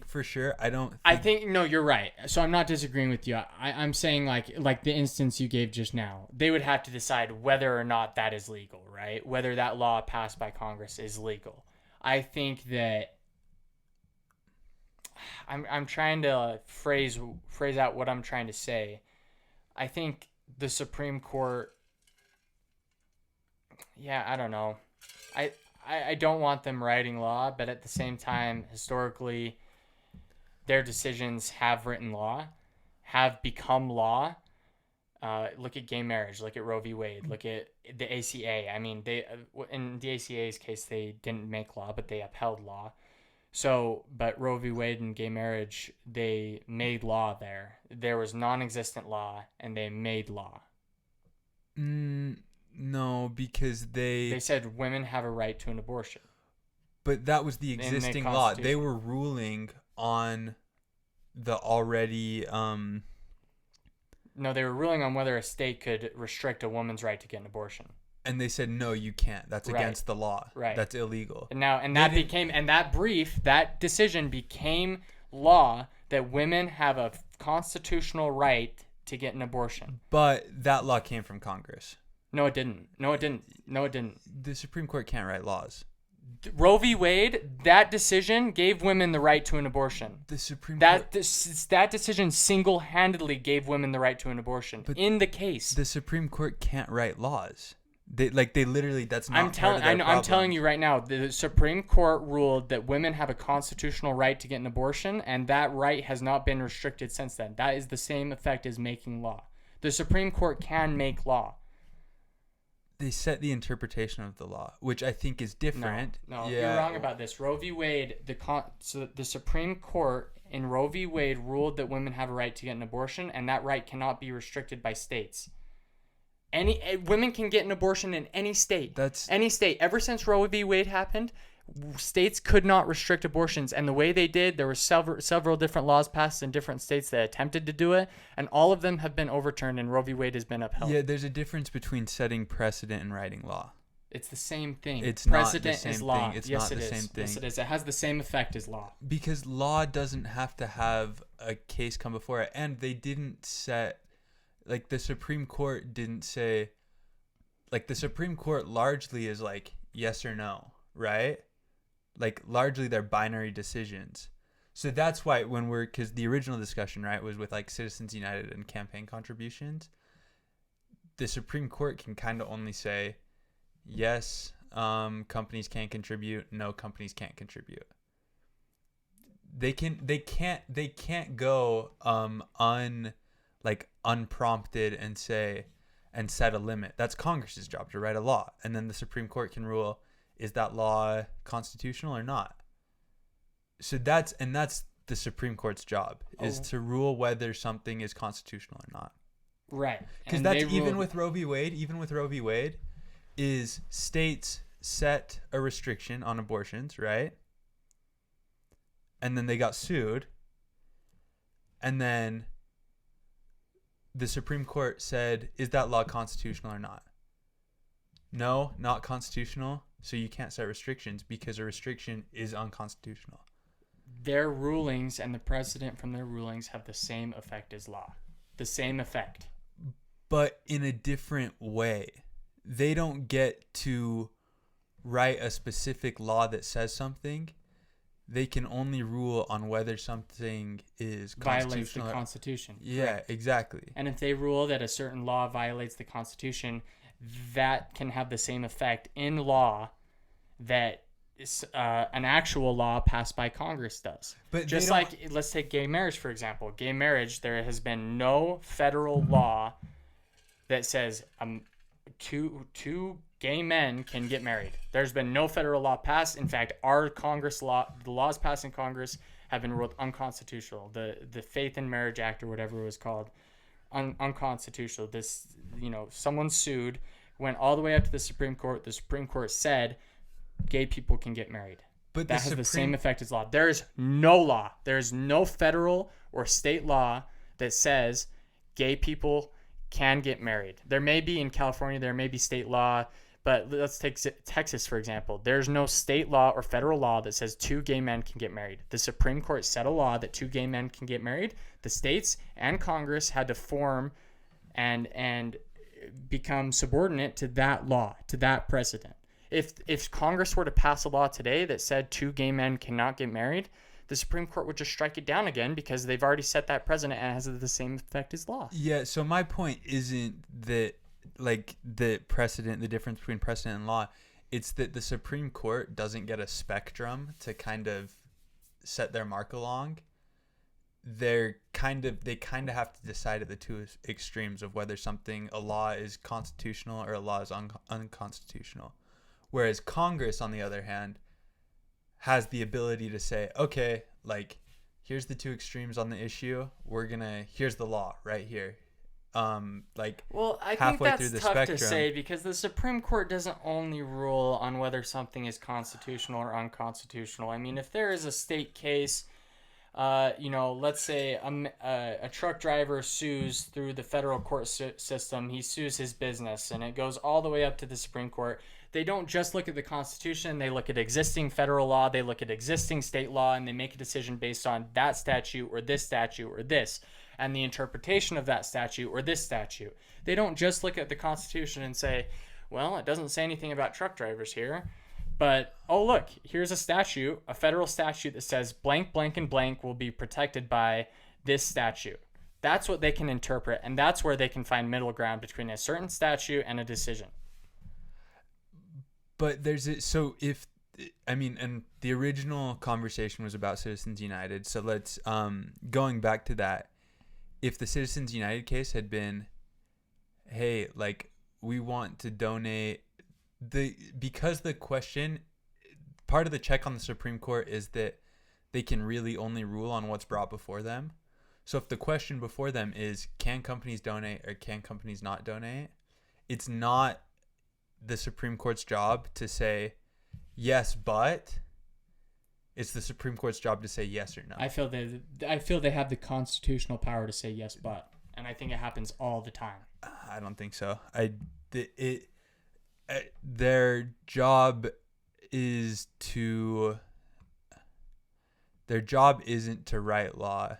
for sure I think no, you're right. So I'm not disagreeing with you. I'm saying like the instance you gave just now, they would have to decide whether or not that is legal, right? Whether that law passed by Congress is legal. I think that I'm trying to phrase out what I'm trying to say. I think the Supreme Court, yeah, I don't know. I don't want them writing law, but at the same time, historically, their decisions have written law, have become law. Look at gay marriage. Look at Roe v. Wade. Look at the ACA. I mean, they in the ACA's case, they didn't make law, but they upheld law. So, but Roe v. Wade and gay marriage, they made law there. There was non-existent law, and they made law. No, because they said women have a right to an abortion. But that was the existing law. They were ruling on the already No, they were ruling on whether a state could restrict a woman's right to get an abortion. And they said no, you can't. That's against the law. Right. That's illegal. That decision became law that women have a constitutional right to get an abortion. But that law came from Congress. No, it didn't. The Supreme Court can't write laws. Roe v. Wade, that decision gave women the right to an abortion. The Supreme Court... That decision single-handedly gave women the right to an abortion. But in the case. The Supreme Court can't write laws. They literally, that's not part of their problem. I'm telling you right now, the Supreme Court ruled that women have a constitutional right to get an abortion, and that right has not been restricted since then. That is the same effect as making law. The Supreme Court can make law. They set the interpretation of the law, which I think is different. No, you're wrong about this. Roe v. Wade, so the Supreme Court in Roe v. Wade ruled that women have a right to get an abortion, and that right cannot be restricted by states. Women can get an abortion in any state. Any state. Ever since Roe v. Wade happened, states could not restrict abortions, and the way they did, there were several different laws passed in different states that attempted to do it, and all of them have been overturned, and Roe v. Wade has been upheld. Yeah, there's a difference between setting precedent and writing law. It's the same thing. It's precedent not the same is law. thing. It's yes, not it the is. same thing. Yes, it is. It has the same effect as law. Because law doesn't have to have a case come before it, and they didn't set, like the Supreme Court didn't say, like the Supreme Court largely is like yes or no, right? Like largely they're binary decisions. So that's why because the original discussion, right, was with like Citizens United and campaign contributions. The Supreme Court can kind of only say, yes, companies can contribute, no, companies can't contribute. They can't go unprompted and set a limit. That's Congress's job to write a law, and then the Supreme Court can rule, is that law constitutional or not? So that's the Supreme Court's job, is to rule whether something is constitutional or not. Right. Because that's even with Roe v. Wade, is states set a restriction on abortions, right? And then they got sued. And then the Supreme Court said, is that law constitutional or not? No, not constitutional. So you can't set restrictions because a restriction is unconstitutional. Their rulings and the precedent from their rulings have the same effect as law. The same effect. But in a different way. They don't get to write a specific law that says something. They can only rule on whether something is Violates the constitutional. Constitution. Yeah, Correct. exactly. And if they rule that a certain law violates the Constitution, that can have the same effect in law that an actual law passed by Congress does. But just like, let's take gay marriage, for example. Gay marriage, there has been no federal law that says two gay men can get married. There's been no federal law passed. In fact, our Congress law, the laws passed in Congress have been ruled unconstitutional. The Faith in Marriage Act or whatever it was called, unconstitutional. This, someone sued, went all the way up to the Supreme Court. The Supreme Court said gay people can get married. But that has the same effect as law. There is no law. There is no federal or state law that says gay people can get married. There may be in California, there may be state law, but let's take Texas, for example. There's no state law or federal law that says two gay men can get married. The Supreme Court set a law that two gay men can get married. The states and Congress had to form and become subordinate to that law, to that precedent. If Congress were to pass a law today that said two gay men cannot get married, the Supreme Court would just strike it down again because they've already set that precedent and it has the same effect as law. Yeah, so my point isn't that, like, the difference between precedent and law. It's that the Supreme Court doesn't get a spectrum to kind of set their mark along. They kind of have to decide at the two extremes of whether a law is constitutional or a law is unconstitutional. Whereas Congress, on the other hand, has the ability to say, okay, like, here's the two extremes on the issue. Here's the law right here. Well, I think that's tough to say because the Supreme Court doesn't only rule on whether something is constitutional or unconstitutional. I mean, if there is a state case, let's say a truck driver sues through the federal court system. He sues his business, and it goes all the way up to the Supreme Court. They don't just look at the Constitution. They look at existing federal law. They look at existing state law, and they make a decision based on that statute or this, and the interpretation of that statute or this statute. They don't just look at the Constitution and say, well, it doesn't say anything about truck drivers here. But, oh, look, here's a statute, a federal statute that says blank, blank, and blank will be protected by this statute. That's what they can interpret, and that's where they can find middle ground between a certain statute and a decision. But and the original conversation was about Citizens United. So let's, going back to that, if the Citizens United case had been, hey, like, we want to donate because the question, part of the check on the Supreme Court is that they can really only rule on what's brought before them. So if the question before them is, can companies donate or can companies not donate? It's not the Supreme Court's job to say yes, but it's the Supreme Court's job to say yes or no. I feel they have the constitutional power to say yes, but, and I think it happens all the time. I don't think so. Their job isn't to write law.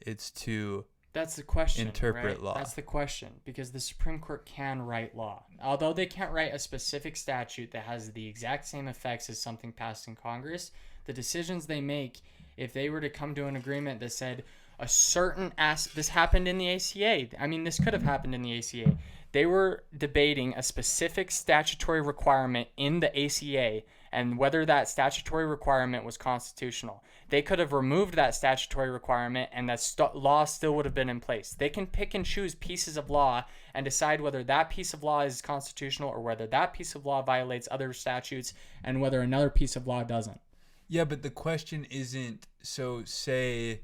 It's to That's the question. Interpret law. That's the question, because the Supreme Court can write law. Although they can't write a specific statute that has the exact same effects as something passed in Congress, the decisions they make, if they were to come to an agreement that said a certain this happened in the ACA. I mean, this could have happened in the ACA. They were debating a specific statutory requirement in the ACA and whether that statutory requirement was constitutional. They could have removed that statutory requirement and that law still would have been in place. They can pick and choose pieces of law and decide whether that piece of law is constitutional or whether that piece of law violates other statutes and whether another piece of law doesn't. Yeah, but the question isn't, so say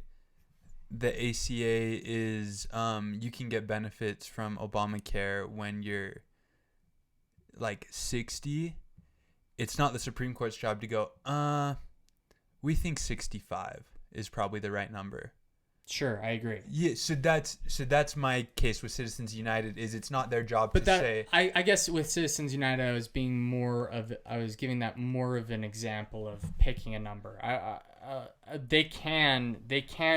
the ACA is you can get benefits from Obamacare when you're like 60. It's not the Supreme Court's job to go, we think 65 is probably the right number. Sure, I agree. Yeah, so that's my case with Citizens United, is it's not their job to say. I guess with Citizens United, I was giving that more of an example of picking a number. They can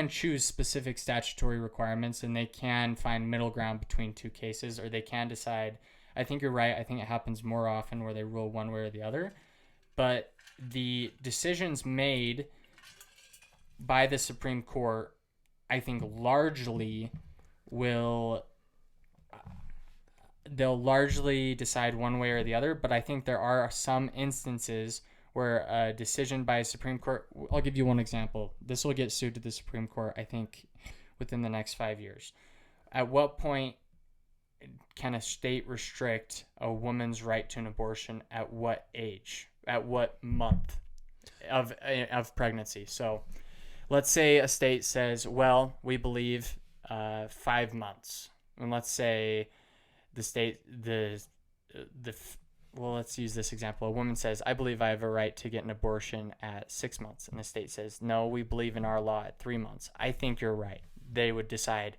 choose specific statutory requirements, and they can find middle ground between two cases, or they can decide. I think you're right. I think it happens more often where they rule one way or the other. but the decisions made by the Supreme Court, I think largely they'll largely decide one way or the other, but I think there are some instances where a decision by a Supreme Court, I'll give you one example. This will get sued to the Supreme Court, I think, within the next 5 years. At what point can a state restrict a woman's right to an abortion? At what age? At what month of pregnancy? So let's say a state says, well, we believe 5 months. And let's say well, let's use this example. A woman says, I believe I have a right to get an abortion at 6 months. And the state says, no, we believe in our law at 3 months. I think you're right. They would decide,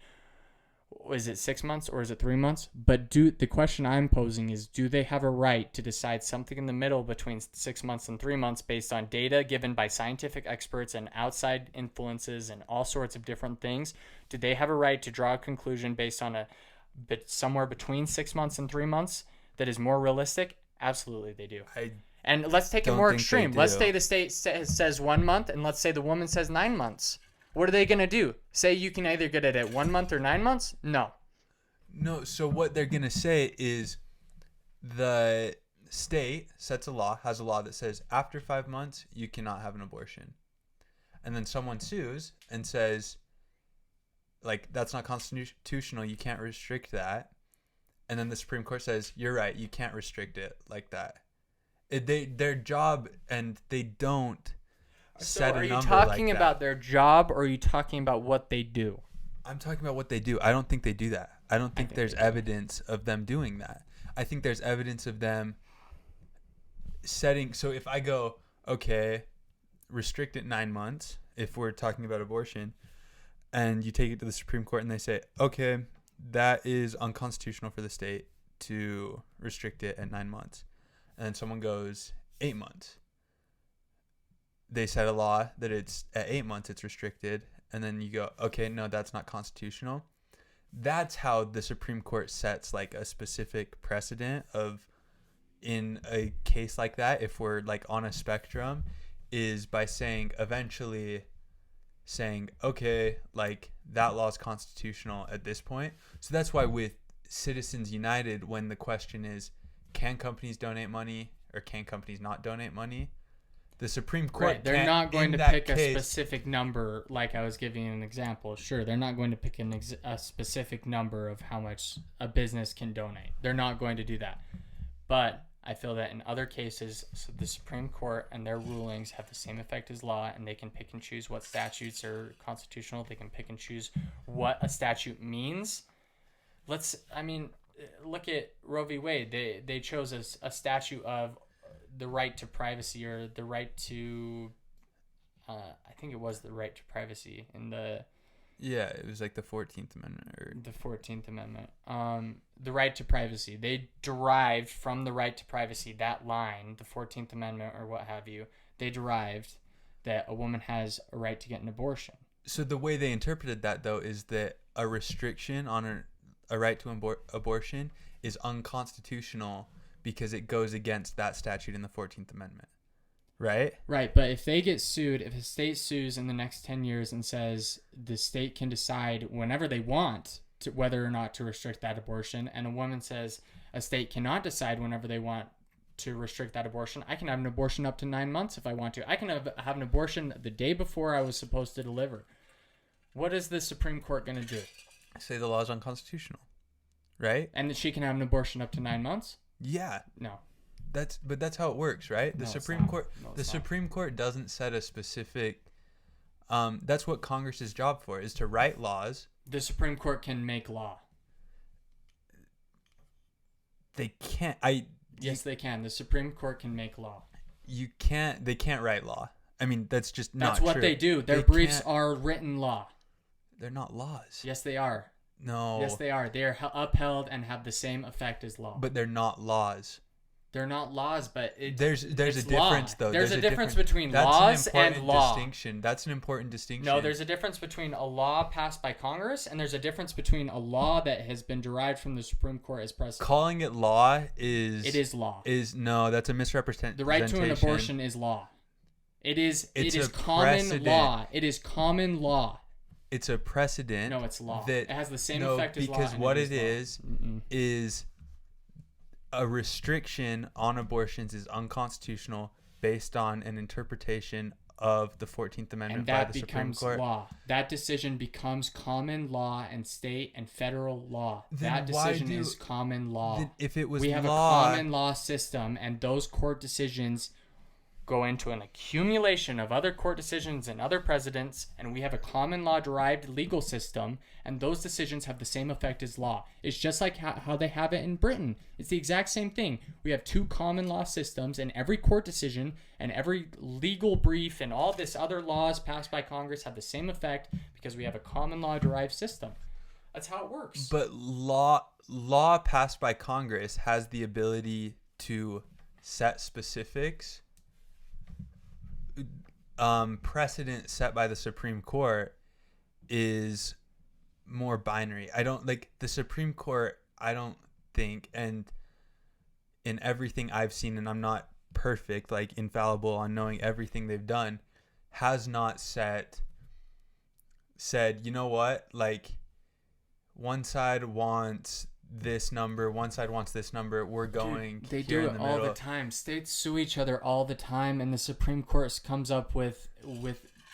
is it 6 months or is it 3 months? But the question I'm posing is, do they have a right to decide something in the middle between 6 months and 3 months based on data given by scientific experts and outside influences and all sorts of different things? Do they have a right to draw a conclusion based on somewhere between 6 months and 3 months that is more realistic? Absolutely, they do. And let's take it more extreme. Let's say the state says 1 month, and let's say the woman says 9 months. What are they going to do? Say you can either get it at 1 month or 9 months? No. So what they're going to say is the state has a law that says after 5 months, you cannot have an abortion. And then someone sues and says, like, that's not constitutional. You can't restrict that. And then the Supreme Court says, you're right. You can't restrict it like that. Their job, and they don't set a number like that. Are you talking about their job, or are you talking about what they do? I'm talking about what they do. I don't think they do that. I don't think there's evidence of them doing that. I think there's evidence of them setting. So if I go, okay, restrict it 9 months, if we're talking about abortion, and you take it to the Supreme Court and they say, okay, that is unconstitutional for the state to restrict it at 9 months. And then someone goes 8 months. They set a law that it's at 8 months it's restricted. And then you go, okay, no, that's not constitutional. That's how the Supreme Court sets like a specific precedent of, in a case like that, if we're like on a spectrum, is by eventually saying, okay, like that law is constitutional at this point. So that's why with Citizens United, when the question is, can companies donate money or can companies not donate money? The Supreme Court, right, they're not going to pick a specific number, like I was giving an example. Sure, they're not going to pick a specific number of how much a business can donate. They're not going to do that. But I feel that in other cases, so the Supreme Court and their rulings have the same effect as law, and they can pick and choose what statutes are constitutional. They can pick and choose what a statute means. Look at Roe v. Wade. They chose a statute of the right to privacy, or the right to, I think it was the right to privacy in the... Yeah, it was like the 14th Amendment. The 14th Amendment. The right to privacy. They derived from the right to privacy, that line, the 14th Amendment or what have you, they derived that a woman has a right to get an abortion. So the way they interpreted that, though, is that a restriction on a right to abortion is unconstitutional because it goes against that statute in the 14th Amendment. Right? Right, but if they get sued, if a state sues in the next 10 years and says the state can decide whenever they want to whether or not to restrict that abortion, and a woman says a state cannot decide whenever they want to restrict that abortion, I can have an abortion up to 9 months if I want to. I can have an abortion the day before I was supposed to deliver. What is the Supreme Court going to do? Say the law is unconstitutional, right? And that she can have an abortion up to 9 months? Yeah. No. That's how it works, right? The Supreme Court doesn't set a specific. That's what Congress's job for, is to write laws. The Supreme Court can make law. They can't. Yes, they can. The Supreme Court can make law. You can't. They can't write law. I mean, that's just not true. That's what they do. Their briefs are written law. They're not laws. Yes, they are. No. Yes, they are. They are upheld and have the same effect as law. But they're not laws. They're not laws, but there's a it's difference law. though. There's a difference between That's laws an and important law. distinction. That's an important distinction. No, there's a difference between a law passed by Congress and there's a difference between a law that has been derived from the Supreme Court as precedent. Calling it law is It is law. No, that's a misrepresentation. The right to an abortion is law. It is common precedent. law. It is common law. It's a precedent. No, it's law. That, it has the same effect as law. Because what it is a restriction on abortions is unconstitutional based on an interpretation of the 14th Amendment by the Supreme Court. And that becomes law. That decision becomes common law and state and federal law. Then that decision is common law. If it was we have law, a common law system, and those court decisions go into an accumulation of other court decisions and other precedents, and we have a common law derived legal system, and those decisions have the same effect as law. It's just like how they have it in Britain. It's the exact same thing. We have two common law systems, and every court decision and every legal brief and all this other laws passed by Congress have the same effect because we have a common law derived system. That's how it works. But law passed by Congress has the ability to set specifics. Precedent set by the Supreme Court is more binary. I don't like the Supreme Court. I don't think, and in everything I've seen, and I'm not perfect, like infallible on knowing everything they've done, has not said, you know what, like one side wants this number, one side wants this number, we're going. Dude, they do it all the time. States sue each other all the time, and the Supreme Court comes up with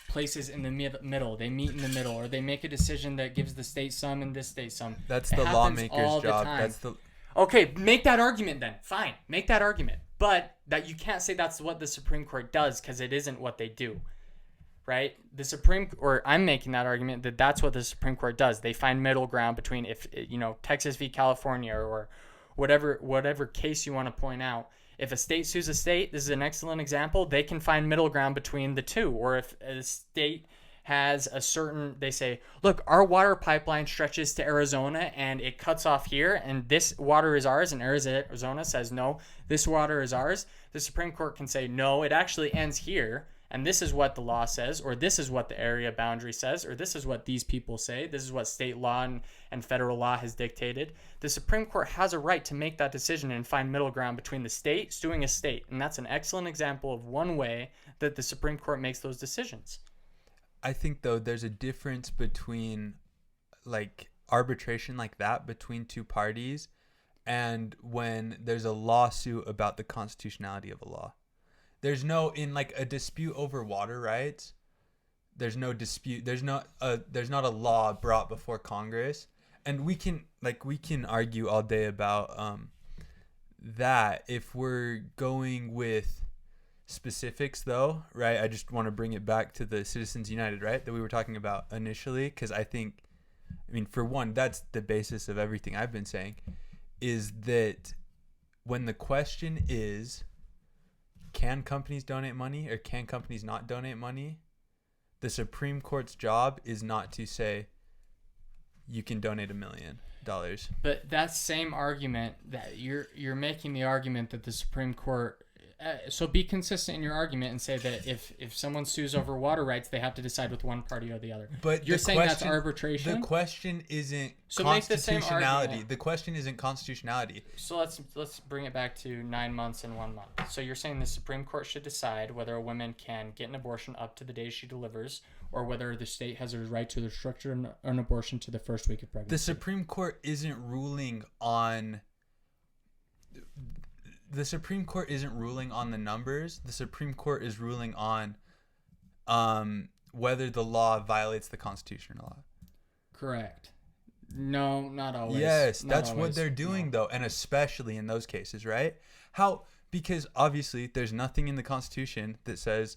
places in the middle. They meet in the middle, or they make a decision that gives the state some and this state some. That's the lawmaker's job. Okay, make that argument then. Fine, make that argument. But that you can't say that's what the Supreme Court does, because it isn't what they do. Right? I'm making that argument that that's what the Supreme Court does. They find middle ground between, if Texas v. California or whatever case you want to point out. If a state sues a state, this is an excellent example, they can find middle ground between the two. Or if a state has they say, look, our water pipeline stretches to Arizona and it cuts off here and this water is ours, and Arizona says, no, this water is ours. The Supreme Court can say, no, it actually ends here. And this is what the law says, or this is what the area boundary says, or this is what these people say. This is what state law and federal law has dictated. The Supreme Court has a right to make that decision and find middle ground between the state suing a state. And that's an excellent example of one way that the Supreme Court makes those decisions. I think, though, there's a difference between like arbitration like that between two parties and when there's a lawsuit about the constitutionality of a law. There's no, in like a dispute over water rights, there's no dispute. There's not a law brought before Congress, and we can argue all day about that. If we're going with specifics, though, right? I just want to bring it back to the Citizens United, right, that we were talking about initially, because I mean, for one, that's the basis of everything I've been saying, is that when the question is, can companies donate money or can companies not donate money? The Supreme Court's job is not to say you can donate $1 million. But that same argument that you're making, the argument that the Supreme Court. So be consistent in your argument and say that if someone sues over water rights, they have to decide with one party or the other. But you're saying that's arbitration. The question isn't so constitutionality. The question isn't constitutionality. So let's bring it back to 9 months and 1 month. So you're saying the Supreme Court should decide whether a woman can get an abortion up to the day she delivers, or whether the state has a right to restructure an abortion to the first week of pregnancy. The Supreme Court isn't ruling on. The Supreme Court isn't ruling on the numbers. The Supreme Court is ruling on whether the law violates the Constitution or not. Correct. No, not always. Yes, that's what they're doing, though, and especially in those cases, right? Because obviously there's nothing in the Constitution that says,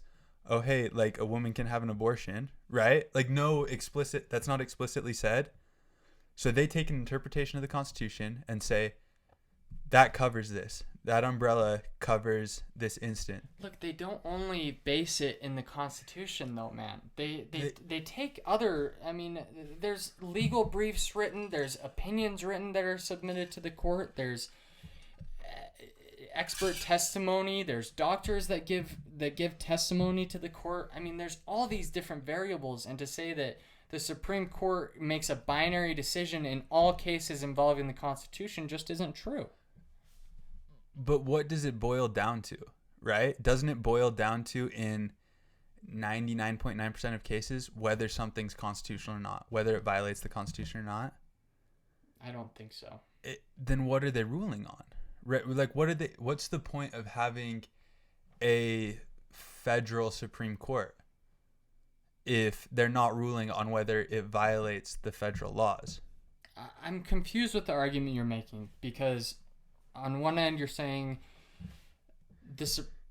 oh, hey, like a woman can have an abortion, right? Like that's not explicitly said. So they take an interpretation of the Constitution and say, that covers this. That umbrella covers this instant. Look, they don't only base it in the Constitution, though, man. They take other. I mean, there's legal briefs written. There's opinions written that are submitted to the court. There's expert testimony. There's doctors that give testimony to the court. I mean, there's all these different variables, and to say that the Supreme Court makes a binary decision in all cases involving the Constitution just isn't true. But what does it boil down to, right? Doesn't it boil down to, in 99.9% of cases, whether something's constitutional or not, whether it violates the Constitution or not? I don't think so. Then what are they ruling on? Like, what's the point of having a federal Supreme Court if they're not ruling on whether it violates the federal laws? I'm confused with the argument you're making, because on one end you're saying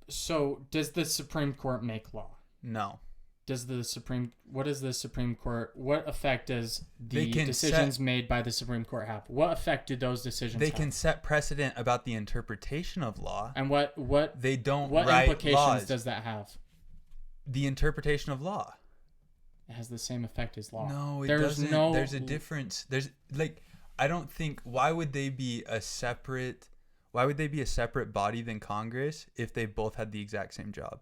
so does the Supreme Court make law? No. What effect does the decisions made by the Supreme Court have? What effect do those decisions have? They can set precedent about the implications of law. And what they don't what write implications laws. does that have? The interpretation of law. It has the same effect as law. No, it doesn't. There's a difference. I don't think, why would they be a separate body than Congress if they both had the exact same job?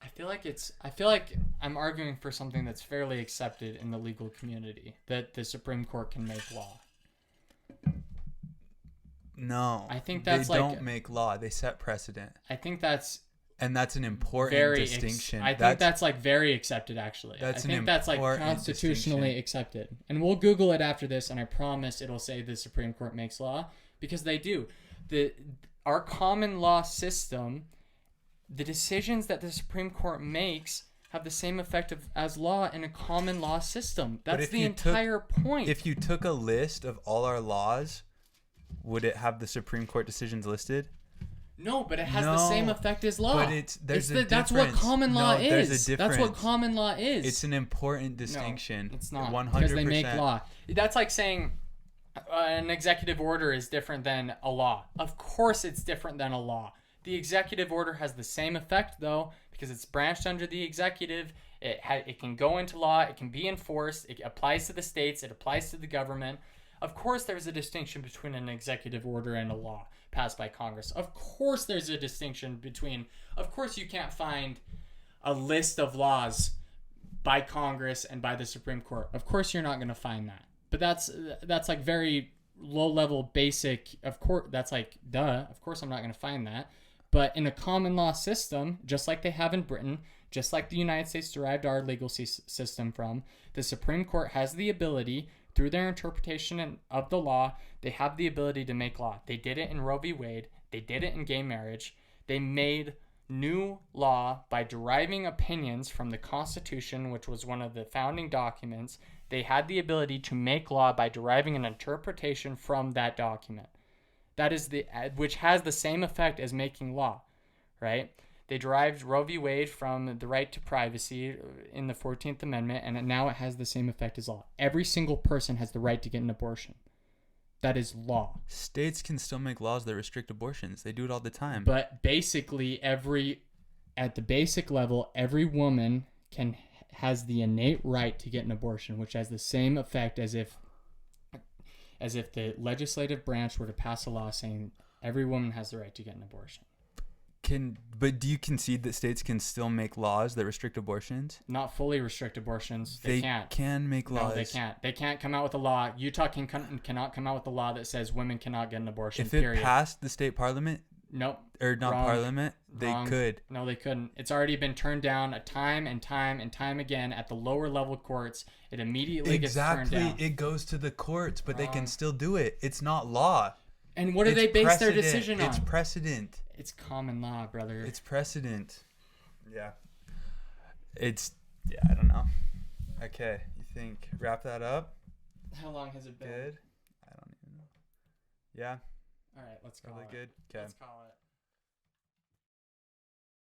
I feel like I'm arguing for something that's fairly accepted in the legal community, that the Supreme Court can make law. No. I think that's they don't make law. They set precedent. I think that's And that's an important distinction. I think that's like very accepted, actually. I think that's like constitutionally accepted. And we'll Google it after this, and I promise it'll say the Supreme Court makes law, because they do. Our common law system, the decisions that the Supreme Court makes have the same effect as law in a common law system. That's the entire point. If you took a list of all our laws, would it have the Supreme Court decisions listed? No, but it has the same effect as law. But there's a difference. That's what common law is. There's a difference. That's what common law is. It's an important distinction. No, it's not. 100%. Because they make law. That's like saying an executive order is different than a law. Of course it's different than a law. The executive order has the same effect, though, because it's branched under the executive. It can go into law. It can be enforced. It applies to the states. It applies to the government. Of course there's a distinction between an executive order and a law passed by Congress. Of course there's a distinction between... Of course you can't find a list of laws by Congress and by the Supreme Court. Of course you're not going to find that. But that's like very low-level basic... Of course, that's like, duh. Of course I'm not going to find that. But in a common law system, just like they have in Britain, just like the United States derived our legal system from, the Supreme Court has the ability... Through their interpretation of the law, they have the ability to make law. They did it in Roe v. Wade. They did it in gay marriage. They made new law by deriving opinions from the Constitution, which was one of the founding documents. They had the ability to make law by deriving an interpretation from that document. Which has the same effect as making law, right? They derived Roe v. Wade from the right to privacy in the 14th Amendment, and now it has the same effect as law. Every single person has the right to get an abortion. That is law. States can still make laws that restrict abortions. They do it all the time. But basically, at the basic level, every woman has the innate right to get an abortion, which has the same effect as if the legislative branch were to pass a law saying every woman has the right to get an abortion. But do you concede that states can still make laws that restrict abortions? Not fully restrict abortions. They can't. They can make laws. No, they can't. They can't come out with a law. Utah cannot come out with a law that says women cannot get an abortion. If it passed the state parliament? Nope. Or not Wrong. parliament? They could. No, they couldn't. It's already been turned down time and time again at the lower level courts. It immediately gets turned down. Exactly. It goes to the courts, but they can still do it. It's not law. And what do they base their decision on? It's precedent. It's common law, brother. It's precedent. Yeah. I don't know. Okay, you think wrap that up? How long has it been? Good. I don't even know. Yeah. All right, let's call it. Really good. Okay. Let's call it.